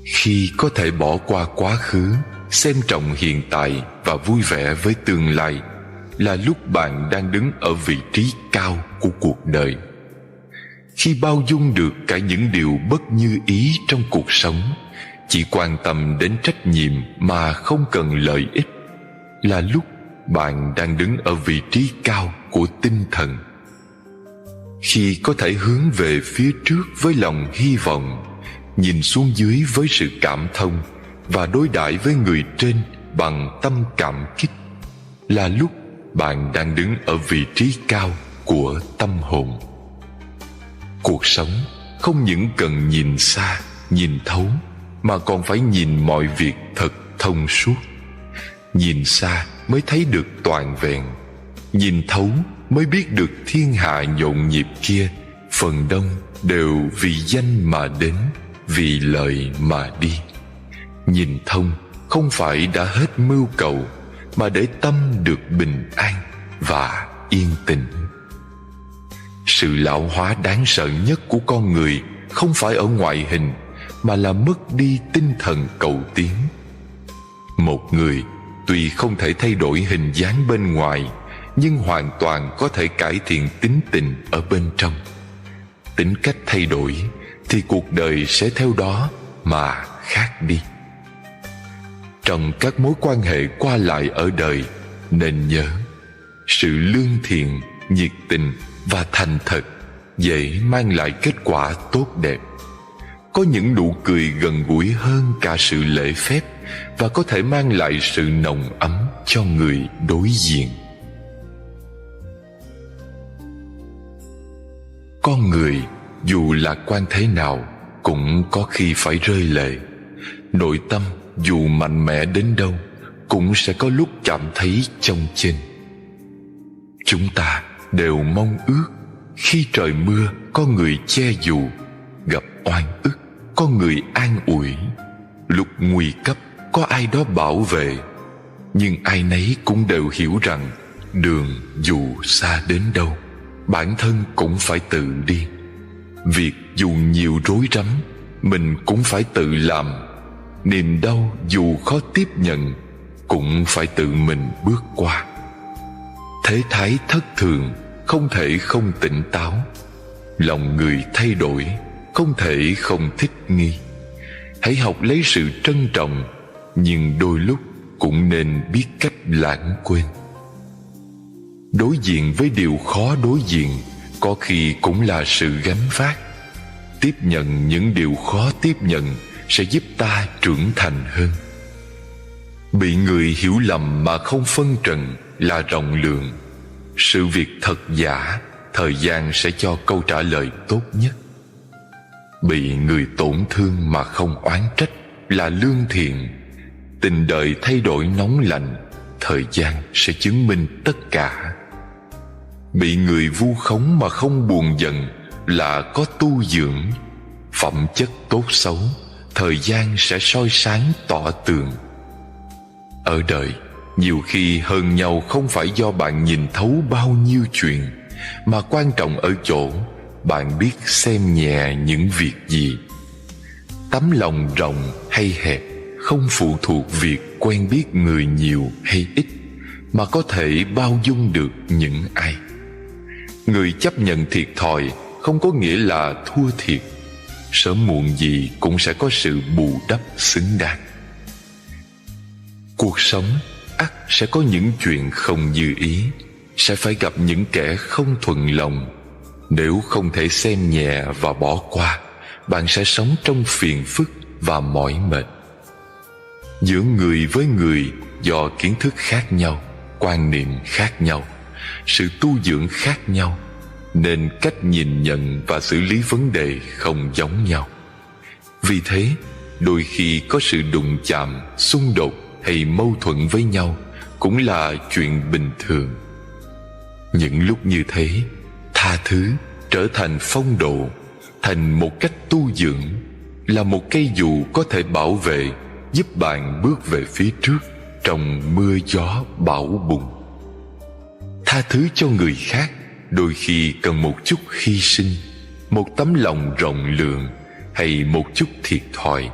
Khi có thể bỏ qua quá khứ, xem trọng hiện tại và vui vẻ với tương lai, là lúc bạn đang đứng ở vị trí cao của cuộc đời. Khi bao dung được cả những điều bất như ý trong cuộc sống, chỉ quan tâm đến trách nhiệm mà không cần lợi ích, là lúc bạn đang đứng ở vị trí cao của tinh thần. Khi có thể hướng về phía trước với lòng hy vọng, nhìn xuống dưới với sự cảm thông và đối đãi với người trên bằng tâm cảm kích, là lúc bạn đang đứng ở vị trí cao của tâm hồn. Cuộc sống không những cần nhìn xa, nhìn thấu, mà còn phải nhìn mọi việc thật thông suốt. Nhìn xa mới thấy được toàn vẹn, nhìn thấu mới biết được thiên hạ nhộn nhịp kia phần đông đều vì danh mà đến, vì lợi mà đi. Nhìn thông không phải đã hết mưu cầu, mà để tâm được bình an và yên tĩnh. Sự lão hóa đáng sợ nhất của con người không phải ở ngoại hình, mà là mất đi tinh thần cầu tiến. Một người tuy không thể thay đổi hình dáng bên ngoài, nhưng hoàn toàn có thể cải thiện tính tình ở bên trong. Tính cách thay đổi thì cuộc đời sẽ theo đó mà khác đi. Trong các mối quan hệ qua lại ở đời, nên nhớ sự lương thiện, nhiệt tình và thành thật dễ mang lại kết quả tốt đẹp. Có những nụ cười gần gũi hơn cả sự lễ phép, và có thể mang lại sự nồng ấm cho người đối diện. Con người dù lạc quan thế nào cũng có khi phải rơi lệ. Nội tâm dù mạnh mẽ đến đâu cũng sẽ có lúc cảm thấy chông chênh. Chúng ta đều mong ước khi trời mưa có người che dù, gặp oan ức có người an ủi, lúc nguy cấp có ai đó bảo vệ. Nhưng ai nấy cũng đều hiểu rằng đường dù xa đến đâu, bản thân cũng phải tự đi. Việc dù nhiều rối rắm, mình cũng phải tự làm. Niềm đau dù khó tiếp nhận, cũng phải tự mình bước qua. Thế thái thất thường, không thể không tỉnh táo. Lòng người thay đổi, không thể không thích nghi. Hãy học lấy sự trân trọng, nhưng đôi lúc cũng nên biết cách lãng quên. Đối diện với điều khó đối diện có khi cũng là sự gánh vác. Tiếp nhận những điều khó tiếp nhận sẽ giúp ta trưởng thành hơn. Bị người hiểu lầm mà không phân trần là rộng lượng. Sự việc thật giả, thời gian sẽ cho câu trả lời tốt nhất. Bị người tổn thương mà không oán trách là lương thiện. Tình đời thay đổi nóng lạnh, thời gian sẽ chứng minh tất cả. Bị người vu khống mà không buồn giận là có tu dưỡng. Phẩm chất tốt xấu, thời gian sẽ soi sáng tỏ tường. Ở đời, nhiều khi hơn nhau không phải do bạn nhìn thấu bao nhiêu chuyện, mà quan trọng ở chỗ bạn biết xem nhẹ những việc gì. Tấm lòng rộng hay hẹp không phụ thuộc việc quen biết người nhiều hay ít, mà có thể bao dung được những ai. Người chấp nhận thiệt thòi không có nghĩa là thua thiệt. Sớm muộn gì cũng sẽ có sự bù đắp xứng đáng. Cuộc sống ắt sẽ có những chuyện không như ý, sẽ phải gặp những kẻ không thuận lòng. Nếu không thể xem nhẹ và bỏ qua, bạn sẽ sống trong phiền phức và mỏi mệt. Giữa người với người, do kiến thức khác nhau, quan niệm khác nhau, sự tu dưỡng khác nhau, nên cách nhìn nhận và xử lý vấn đề không giống nhau. Vì thế, đôi khi có sự đụng chạm, xung đột hay mâu thuẫn với nhau cũng là chuyện bình thường. Những lúc như thế, tha thứ trở thành phong độ, thành một cách tu dưỡng, là một cây dù có thể bảo vệ, giúp bạn bước về phía trước trong mưa gió bão bùng. Tha thứ cho người khác đôi khi cần một chút hy sinh, một tấm lòng rộng lượng hay một chút thiệt thòi.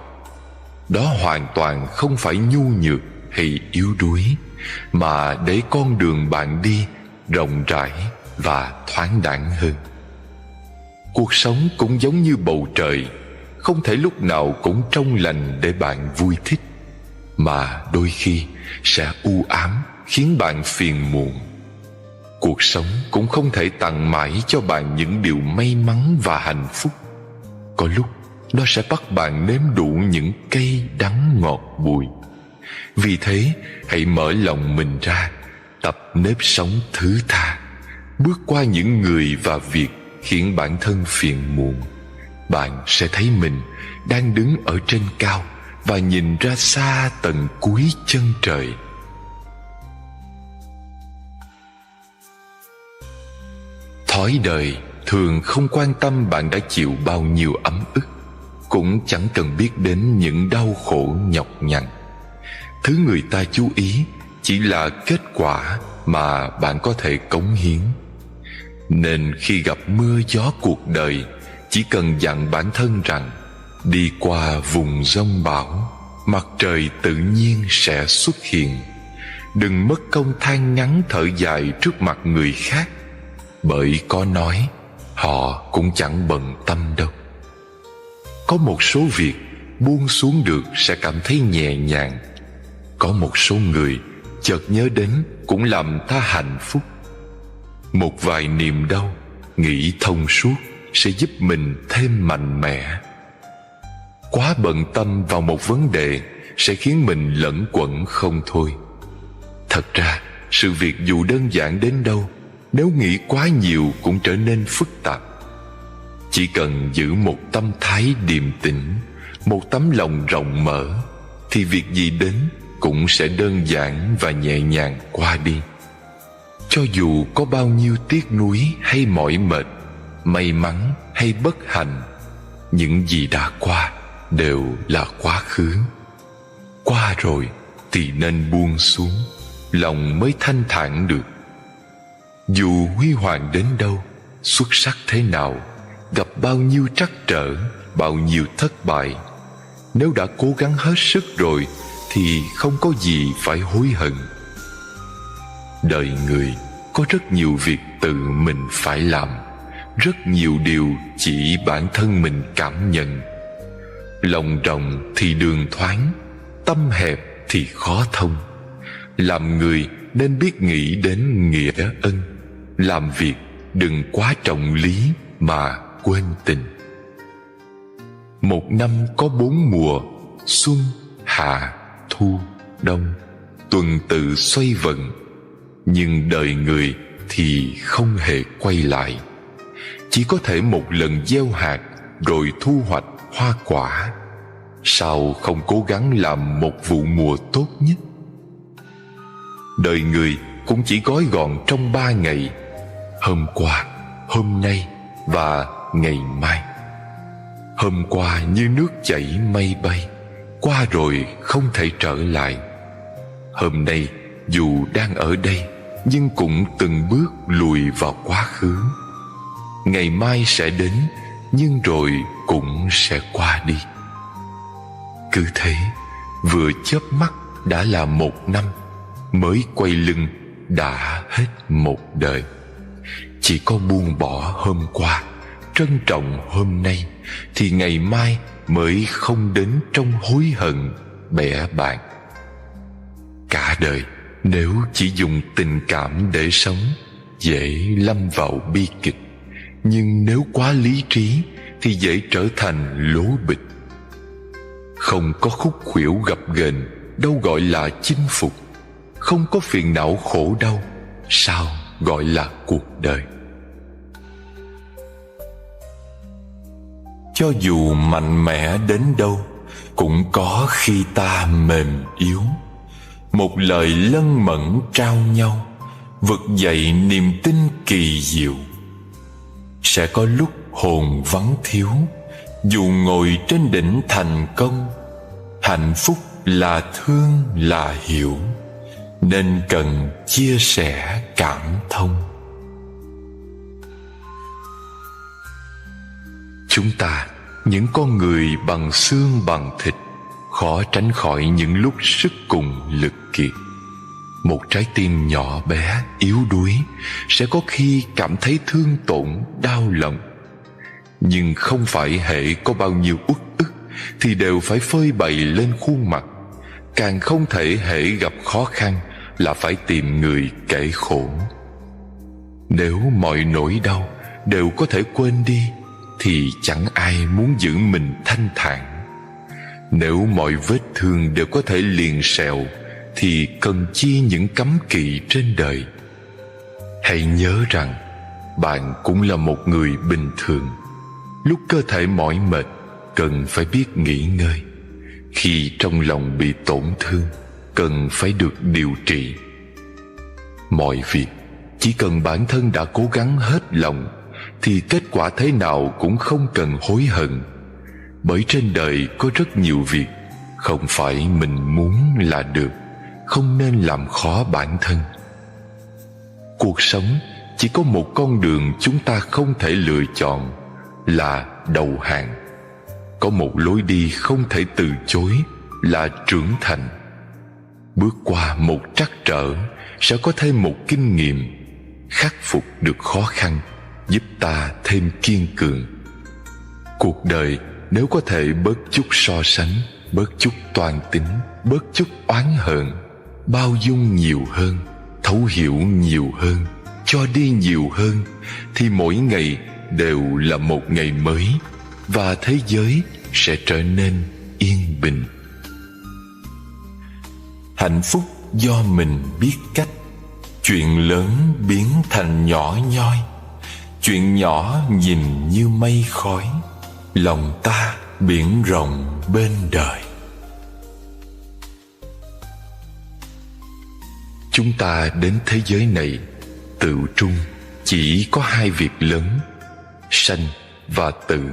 Đó hoàn toàn không phải nhu nhược hay yếu đuối, mà để con đường bạn đi rộng rãi và thoáng đãng hơn. Cuộc sống cũng giống như bầu trời, không thể lúc nào cũng trong lành để bạn vui thích, mà đôi khi sẽ u ám khiến bạn phiền muộn. Cuộc sống cũng không thể tặng mãi cho bạn những điều may mắn và hạnh phúc. Có lúc nó sẽ bắt bạn nếm đủ những cay đắng ngọt bùi. Vì thế, hãy mở lòng mình ra, tập nếp sống thứ tha, bước qua những người và việc khiến bản thân phiền muộn. Bạn sẽ thấy mình đang đứng ở trên cao và nhìn ra xa tận cuối chân trời. Thói đời thường không quan tâm bạn đã chịu bao nhiêu ấm ức, cũng chẳng cần biết đến những đau khổ nhọc nhằn. Thứ người ta chú ý chỉ là kết quả mà bạn có thể cống hiến. Nên khi gặp mưa gió cuộc đời, chỉ cần dặn bản thân rằng đi qua vùng giông bão, mặt trời tự nhiên sẽ xuất hiện. Đừng mất công than ngắn thở dài trước mặt người khác, bởi có nói họ cũng chẳng bận tâm đâu. Có một số việc buông xuống được sẽ cảm thấy nhẹ nhàng. Có một số người chợt nhớ đến cũng làm ta hạnh phúc. Một vài niềm đau nghĩ thông suốt sẽ giúp mình thêm mạnh mẽ. Quá bận tâm vào một vấn đề sẽ khiến mình lẫn quẩn không thôi. Thật ra, sự việc dù đơn giản đến đâu, nếu nghĩ quá nhiều cũng trở nên phức tạp. Chỉ cần giữ một tâm thái điềm tĩnh, một tấm lòng rộng mở, thì việc gì đến cũng sẽ đơn giản và nhẹ nhàng qua đi. Cho dù có bao nhiêu tiếc nuối hay mỏi mệt, may mắn hay bất hạnh, những gì đã qua đều là quá khứ. Qua rồi thì nên buông xuống, lòng mới thanh thản được. Dù huy hoàng đến đâu, xuất sắc thế nào, gặp bao nhiêu trắc trở, bao nhiêu thất bại, nếu đã cố gắng hết sức rồi thì không có gì phải hối hận. Đời người có rất nhiều việc tự mình phải làm, rất nhiều điều chỉ bản thân mình cảm nhận. Lòng rộng thì đường thoáng, tâm hẹp thì khó thông. Làm người nên biết nghĩ đến nghĩa ân, làm việc đừng quá trọng lý mà quên tình. Một năm có 4 mùa: xuân, hạ, thu, đông, tuần tự xoay vần. Nhưng đời người thì không hề quay lại. Chỉ có thể một lần gieo hạt rồi thu hoạch hoa quả. sao không cố gắng làm một vụ mùa tốt nhất? Đời người cũng chỉ gói gọn trong 3 ngày: hôm qua, hôm nay và ngày mai. Hôm qua như nước chảy mây bay, qua rồi không thể trở lại. Hôm nay dù đang ở đây, nhưng cũng từng bước lùi vào quá khứ. Ngày mai sẽ đến, nhưng rồi cũng sẽ qua đi. Cứ thế, vừa chớp mắt đã là 1 năm, mới quay lưng đã hết một đời. Chỉ có buông bỏ hôm qua, trân trọng hôm nay, thì ngày mai mới không đến trong hối hận bẽ bàng. Cả đời nếu chỉ dùng tình cảm để sống, dễ lâm vào bi kịch. Nhưng nếu quá lý trí thì dễ trở thành lố bịch. Không có khúc khuỷu gập ghềnh, đâu gọi là chinh phục. Không có phiền não khổ đau, sao gọi là cuộc đời? Cho dù mạnh mẽ đến đâu, cũng có khi ta mềm yếu. Một lời lân mẫn trao nhau, vực dậy niềm tin kỳ diệu. Sẽ có lúc hồn vắng thiếu, dù ngồi trên đỉnh thành công. Hạnh phúc là thương là hiểu, nên cần chia sẻ cảm thông. Chúng ta, những con người bằng xương bằng thịt, khó tránh khỏi những lúc sức cùng lực kiệt. Một trái tim nhỏ bé, yếu đuối sẽ có khi cảm thấy thương tổn, đau lòng. Nhưng không phải hễ có bao nhiêu uất ức thì đều phải phơi bày lên khuôn mặt. Càng không thể hễ gặp khó khăn là phải tìm người kể khổ. Nếu mọi nỗi đau đều có thể quên đi, thì chẳng ai muốn giữ mình thanh thản. Nếu mọi vết thương đều có thể liền sẹo, thì cần chi những cấm kỵ trên đời. Hãy nhớ rằng bạn cũng là một người bình thường. Lúc cơ thể mỏi mệt, cần phải biết nghỉ ngơi. Khi trong lòng bị tổn thương, cần phải được điều trị. Mọi việc chỉ cần bản thân đã cố gắng hết lòng, thì kết quả thế nào cũng không cần hối hận. Bởi trên đời có rất nhiều việc không phải mình muốn là được, không nên làm khó bản thân. Cuộc sống chỉ có một con đường chúng ta không thể lựa chọn, là đầu hàng. Có một lối đi không thể từ chối, là trưởng thành. Bước qua một trắc trở sẽ có thêm một kinh nghiệm. Khắc phục được khó khăn giúp ta thêm kiên cường. Cuộc đời nếu có thể bớt chút so sánh, bớt chút toan tính, bớt chút oán hờn, bao dung nhiều hơn, thấu hiểu nhiều hơn, cho đi nhiều hơn, thì mỗi ngày đều là một ngày mới, và thế giới sẽ trở nên yên bình. Hạnh phúc do mình biết cách. Chuyện lớn biến thành nhỏ nhoi, chuyện nhỏ nhìn như mây khói. Lòng ta biển rộng bên đời. Chúng ta đến thế giới này tự trung chỉ có 2 việc lớn: sanh và tử.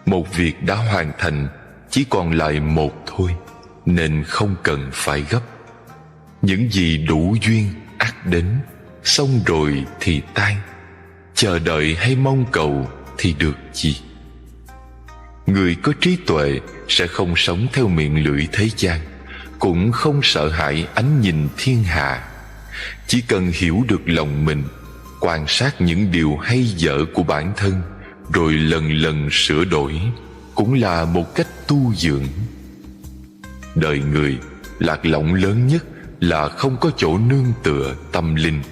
Một việc đã hoàn thành, chỉ còn lại một thôi, nên không cần phải gấp. Những gì đủ duyên ắt đến, xong rồi thì tan. Chờ đợi hay mong cầu thì được gì? Người có trí tuệ sẽ không sống theo miệng lưỡi thế gian, cũng không sợ hãi ánh nhìn thiên hạ. Chỉ cần hiểu được lòng mình, quan sát những điều hay dở của bản thân, rồi lần lần sửa đổi, cũng là một cách tu dưỡng. Đời người, lạc lõng lớn nhất là không có chỗ nương tựa tâm linh,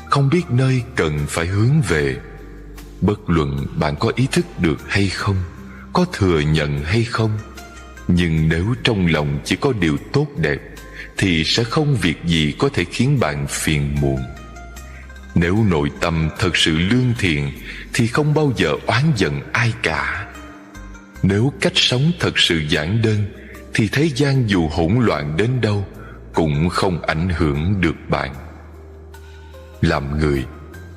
không biết nơi cần phải hướng về. Bất luận bạn có ý thức được hay không, có thừa nhận hay không, nhưng nếu trong lòng chỉ có điều tốt đẹp, thì sẽ không việc gì có thể khiến bạn phiền muộn. Nếu nội tâm thật sự lương thiện, thì không bao giờ oán giận ai cả. Nếu cách sống thật sự giản đơn thì thế gian dù hỗn loạn đến đâu cũng không ảnh hưởng được bạn. Làm người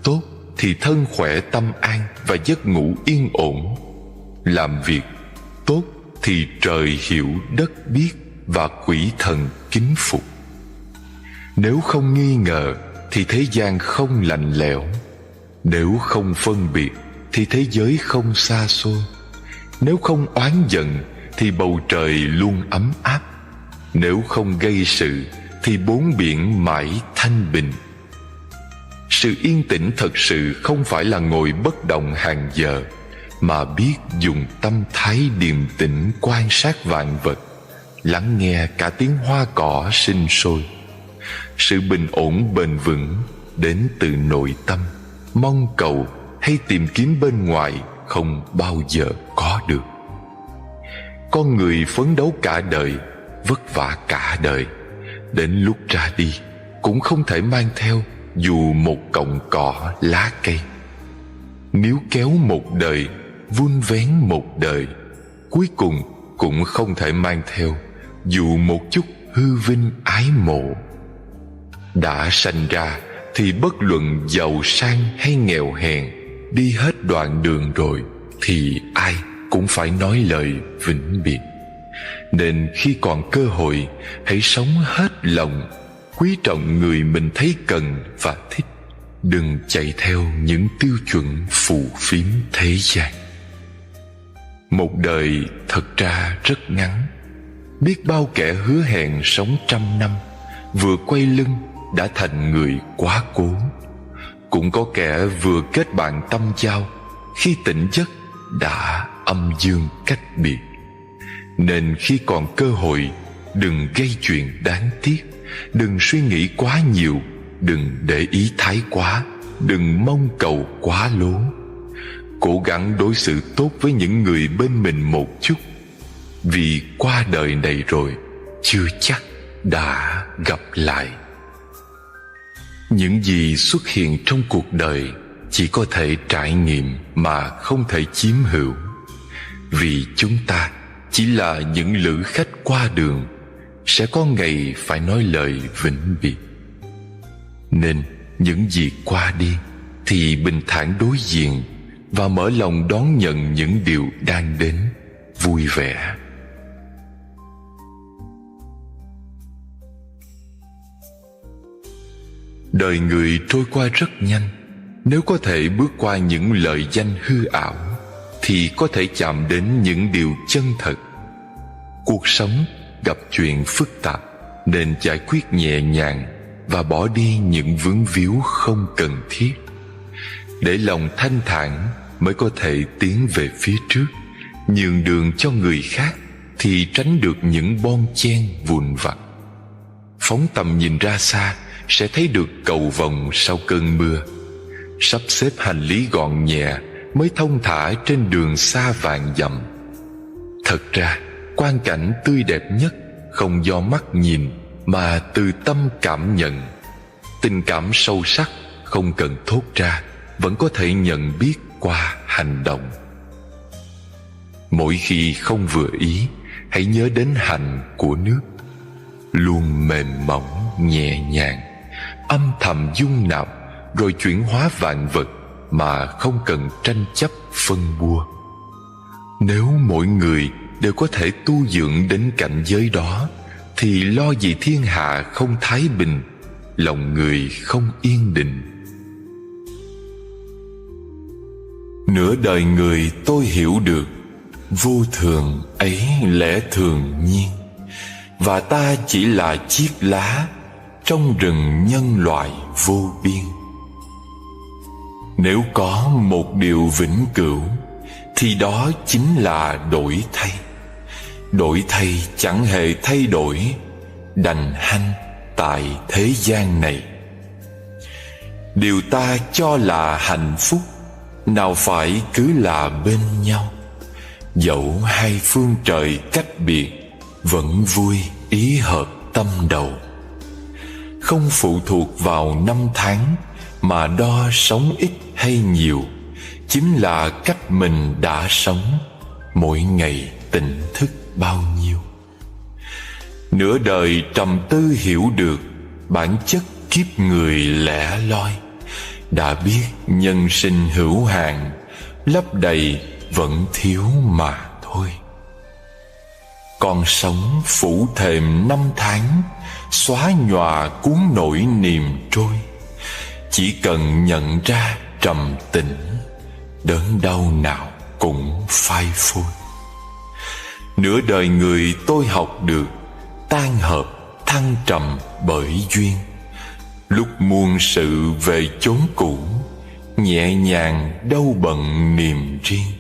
tốt thì thân khỏe tâm an và giấc ngủ yên ổn. Làm việc tốt thì trời hiểu đất biết và quỷ thần kính phục. Nếu không nghi ngờ thì thế gian không lạnh lẽo. Nếu không phân biệt thì thế giới không xa xôi. Nếu không oán giận thì bầu trời luôn ấm áp. Nếu không gây sự thì bốn biển mãi thanh bình. Sự yên tĩnh thật sự không phải là ngồi bất động hàng giờ, mà biết dùng tâm thái điềm tĩnh quan sát vạn vật, lắng nghe cả tiếng hoa cỏ sinh sôi. Sự bình ổn bền vững đến từ nội tâm, mong cầu hay tìm kiếm bên ngoài không bao giờ có được. Con người phấn đấu cả đời, vất vả cả đời, đến lúc ra đi cũng không thể mang theo dù một cọng cỏ lá cây. Níu kéo một đời, vun vén một đời, cuối cùng cũng không thể mang theo dù một chút hư vinh ái mộ. Đã sanh ra thì bất luận giàu sang hay nghèo hèn, đi hết đoạn đường rồi thì ai cũng phải nói lời vĩnh biệt. Nên khi còn cơ hội, hãy sống hết lòng, quý trọng người mình thấy cần và thích. Đừng chạy theo những tiêu chuẩn phù phiếm thế gian. Một đời thật ra rất ngắn. Biết bao kẻ hứa hẹn sống 100 năm, vừa quay lưng đã thành người quá cố. Cũng có kẻ vừa kết bạn tâm giao, khi tỉnh giấc đã âm dương cách biệt. Nên khi còn cơ hội, đừng gây chuyện đáng tiếc. Đừng suy nghĩ quá nhiều, đừng để ý thái quá, đừng mong cầu quá lố. Cố gắng đối xử tốt với những người bên mình một chút, vì qua đời này rồi chưa chắc đã gặp lại. Những gì xuất hiện trong cuộc đời chỉ có thể trải nghiệm mà không thể chiếm hữu. Vì chúng ta chỉ là những lữ khách qua đường, sẽ có ngày phải nói lời vĩnh biệt. Nên những gì qua đi thì bình thản đối diện và mở lòng đón nhận những điều đang đến vui vẻ. Đời người trôi qua rất nhanh. Nếu có thể bước qua những lời danh hư ảo thì có thể chạm đến những điều chân thật. Cuộc sống gặp chuyện phức tạp nên giải quyết nhẹ nhàng và bỏ đi những vướng víu không cần thiết. Để lòng thanh thản mới có thể tiến về phía trước. Nhường đường cho người khác thì tránh được những bon chen vụn vặt. Phóng tầm nhìn ra xa sẽ thấy được cầu vồng sau cơn mưa. Sắp xếp hành lý gọn nhẹ mới thông thả trên đường xa vạn dặm. Thật ra quang cảnh tươi đẹp nhất không do mắt nhìn mà từ tâm cảm nhận. Tình cảm sâu sắc không cần thốt ra, vẫn có thể nhận biết qua hành động. Mỗi khi không vừa ý, hãy nhớ đến hành của nước, luôn mềm mỏng nhẹ nhàng, âm thầm dung nạp rồi chuyển hóa vạn vật mà không cần tranh chấp phân bua. Nếu mỗi người đều có thể tu dưỡng đến cảnh giới đó thì lo gì thiên hạ không thái bình, lòng người không yên định. Nửa đời người tôi hiểu được, vô thường ấy lẽ thường nhiên, và ta chỉ là chiếc lá trong rừng nhân loại vô biên. Nếu có một điều vĩnh cửu thì đó chính là đổi thay. Đổi thay chẳng hề thay đổi, đành hanh tại thế gian này. Điều ta cho là hạnh phúc, nào phải cứ là bên nhau. Dẫu hai phương trời cách biệt, vẫn vui ý hợp tâm đầu. Không phụ thuộc vào năm tháng mà đo sống ít hay nhiều, chính là cách mình đã sống, mỗi ngày tỉnh thức bao nhiêu. Nửa đời trầm tư hiểu được bản chất kiếp người lẻ loi, đã biết nhân sinh hữu hạn, lấp đầy vẫn thiếu mà thôi. Con sống phủ thềm năm tháng, xóa nhòa cuốn nỗi niềm trôi. Chỉ cần nhận ra trầm tĩnh, đớn đau nào cũng phai phôi. Nửa đời người tôi học được tan hợp thăng trầm bởi duyên. Lúc muôn sự về chốn cũ, nhẹ nhàng đâu bận niềm riêng.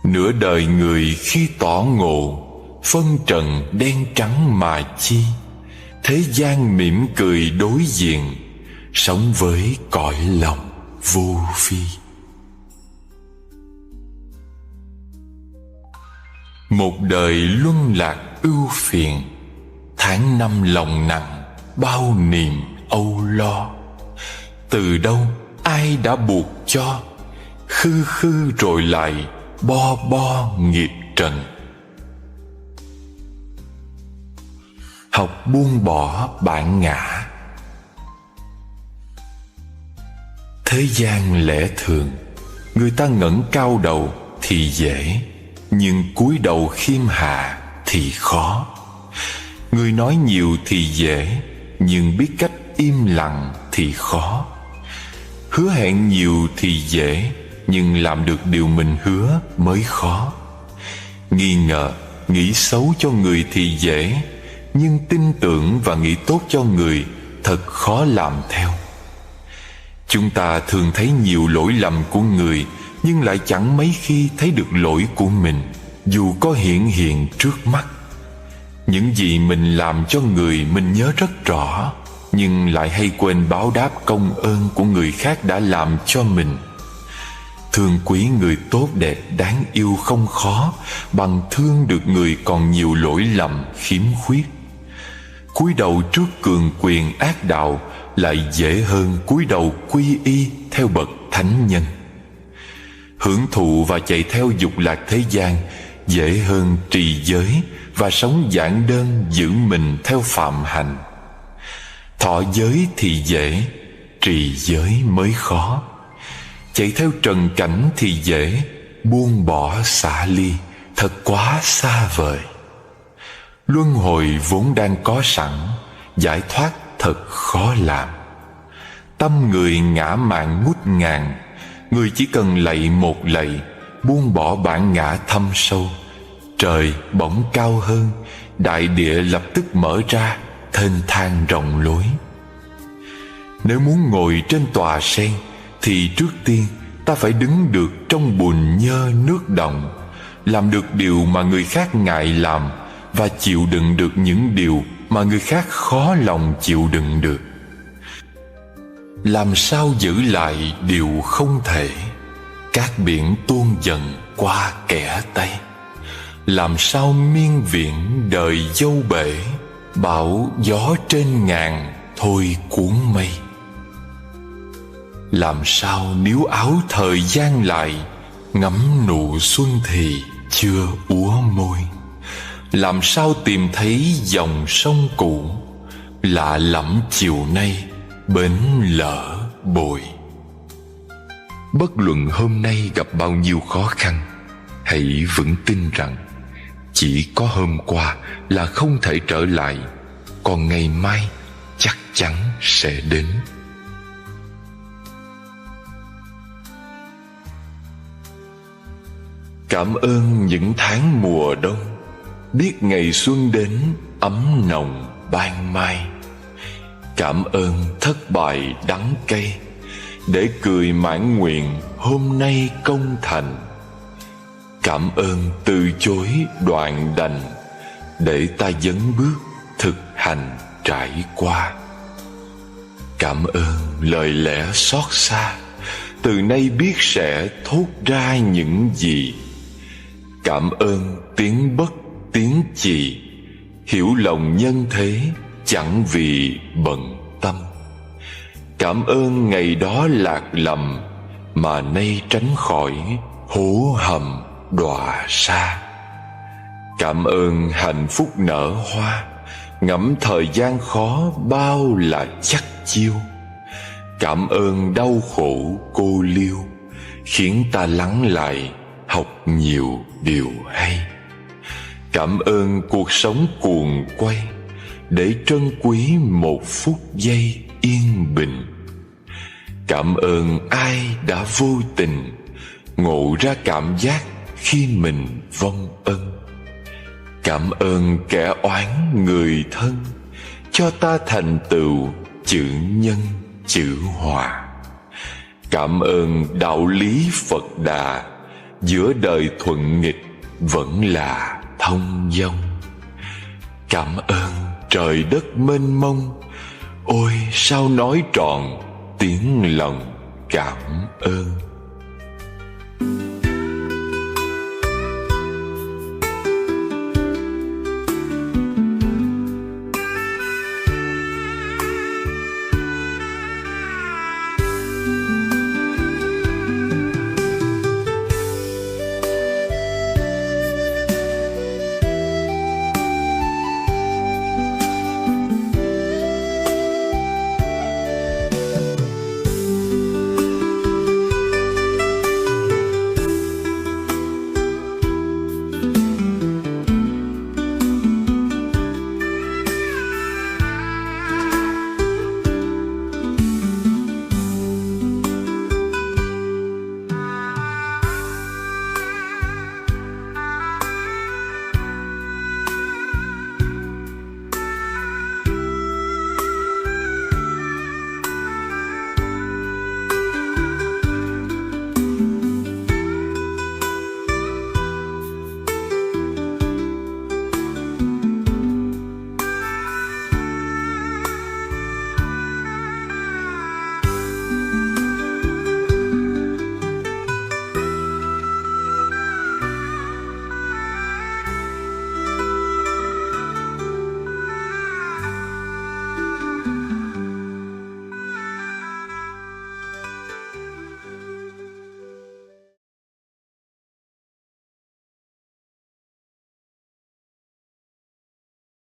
Nửa đời người khi tỏ ngộ, phân trần đen trắng mà chi. Thế gian mỉm cười đối diện, sống với cõi lòng vô phi. Một đời luân lạc ưu phiền, tháng năm lòng nặng bao niềm âu lo. Từ đâu ai đã buộc cho, khư khư rồi lại bo bo nghiệp trần. Học buông bỏ bản ngã. Thế gian lẽ thường, người ta ngẩng cao đầu thì dễ, nhưng cúi đầu khiêm hạ thì khó. Người nói nhiều thì dễ, nhưng biết cách im lặng thì khó. Hứa hẹn nhiều thì dễ, nhưng làm được điều mình hứa mới khó. Nghi ngờ, nghĩ xấu cho người thì dễ, nhưng tin tưởng và nghĩ tốt cho người thật khó làm theo. Chúng ta thường thấy nhiều lỗi lầm của người, nhưng lại chẳng mấy khi thấy được lỗi của mình, dù có hiển hiện trước mắt. Những gì mình làm cho người mình nhớ rất rõ, nhưng lại hay quên báo đáp công ơn của người khác đã làm cho mình. Thương quý người tốt đẹp đáng yêu không khó bằng thương được người còn nhiều lỗi lầm khiếm khuyết. Cúi đầu trước cường quyền ác đạo lại dễ hơn cúi đầu quy y theo bậc thánh nhân. Hưởng thụ và chạy theo dục lạc thế gian dễ hơn trì giới và sống giản đơn giữ mình theo phạm hạnh. Thọ giới thì dễ, trì giới mới khó. Chạy theo trần cảnh thì dễ, buông bỏ xả ly thật quá xa vời. Luân hồi vốn đang có sẵn, giải thoát thật khó làm. Tâm người ngã mạn ngút ngàn, người chỉ cần lạy một lạy, buông bỏ bản ngã thâm sâu. Trời bỗng cao hơn, đại địa lập tức mở ra, thênh thang rộng lối. Nếu muốn ngồi trên tòa sen, thì trước tiên ta phải đứng được trong bùn nhơ nước động, làm được điều mà người khác ngại làm, và chịu đựng được những điều mà người khác khó lòng chịu đựng được. Làm sao giữ lại điều không thể, cát biển tuôn dần qua kẻ tay. Làm sao miên viễn đời dâu bể, bão gió trên ngàn thôi cuốn mây. Làm sao níu áo thời gian lại, ngắm nụ xuân thì chưa úa môi. Làm sao tìm thấy dòng sông cũ, lạ lẫm chiều nay bến lỡ bồi. Bất luận hôm nay gặp bao nhiêu khó khăn, hãy vững tin rằng chỉ có hôm qua là không thể trở lại, còn ngày mai chắc chắn sẽ đến. Cảm ơn những tháng mùa đông, biết ngày xuân đến ấm nồng ban mai. Cảm ơn thất bại đắng cay, để cười mãn nguyện hôm nay công thành. Cảm ơn từ chối đoạn đành, để ta dấn bước thực hành trải qua. Cảm ơn lời lẽ xót xa, từ nay biết sẽ thốt ra những gì. Cảm ơn tiếng bất tiếng chì, hiểu lòng nhân thế chẳng vì bận tâm. Cảm ơn ngày đó lạc lầm, mà nay tránh khỏi hố hầm đọa xa. Cảm ơn hạnh phúc nở hoa, ngẫm thời gian khó bao là chắc chiêu. Cảm ơn đau khổ cô liêu, khiến ta lắng lại học nhiều điều hay. Cảm ơn cuộc sống cuồng quay, để trân quý một phút giây yên bình. Cảm ơn ai đã vô tình ngộ ra cảm giác khi mình vong ân. Cảm ơn kẻ oán người thân, cho ta thành tựu chữ nhân chữ hòa. Cảm ơn đạo lý Phật Đà, giữa đời thuận nghịch vẫn là thông dong. Cảm ơn trời đất mênh mông, ôi sao nói tròn tiếng lòng cảm ơn.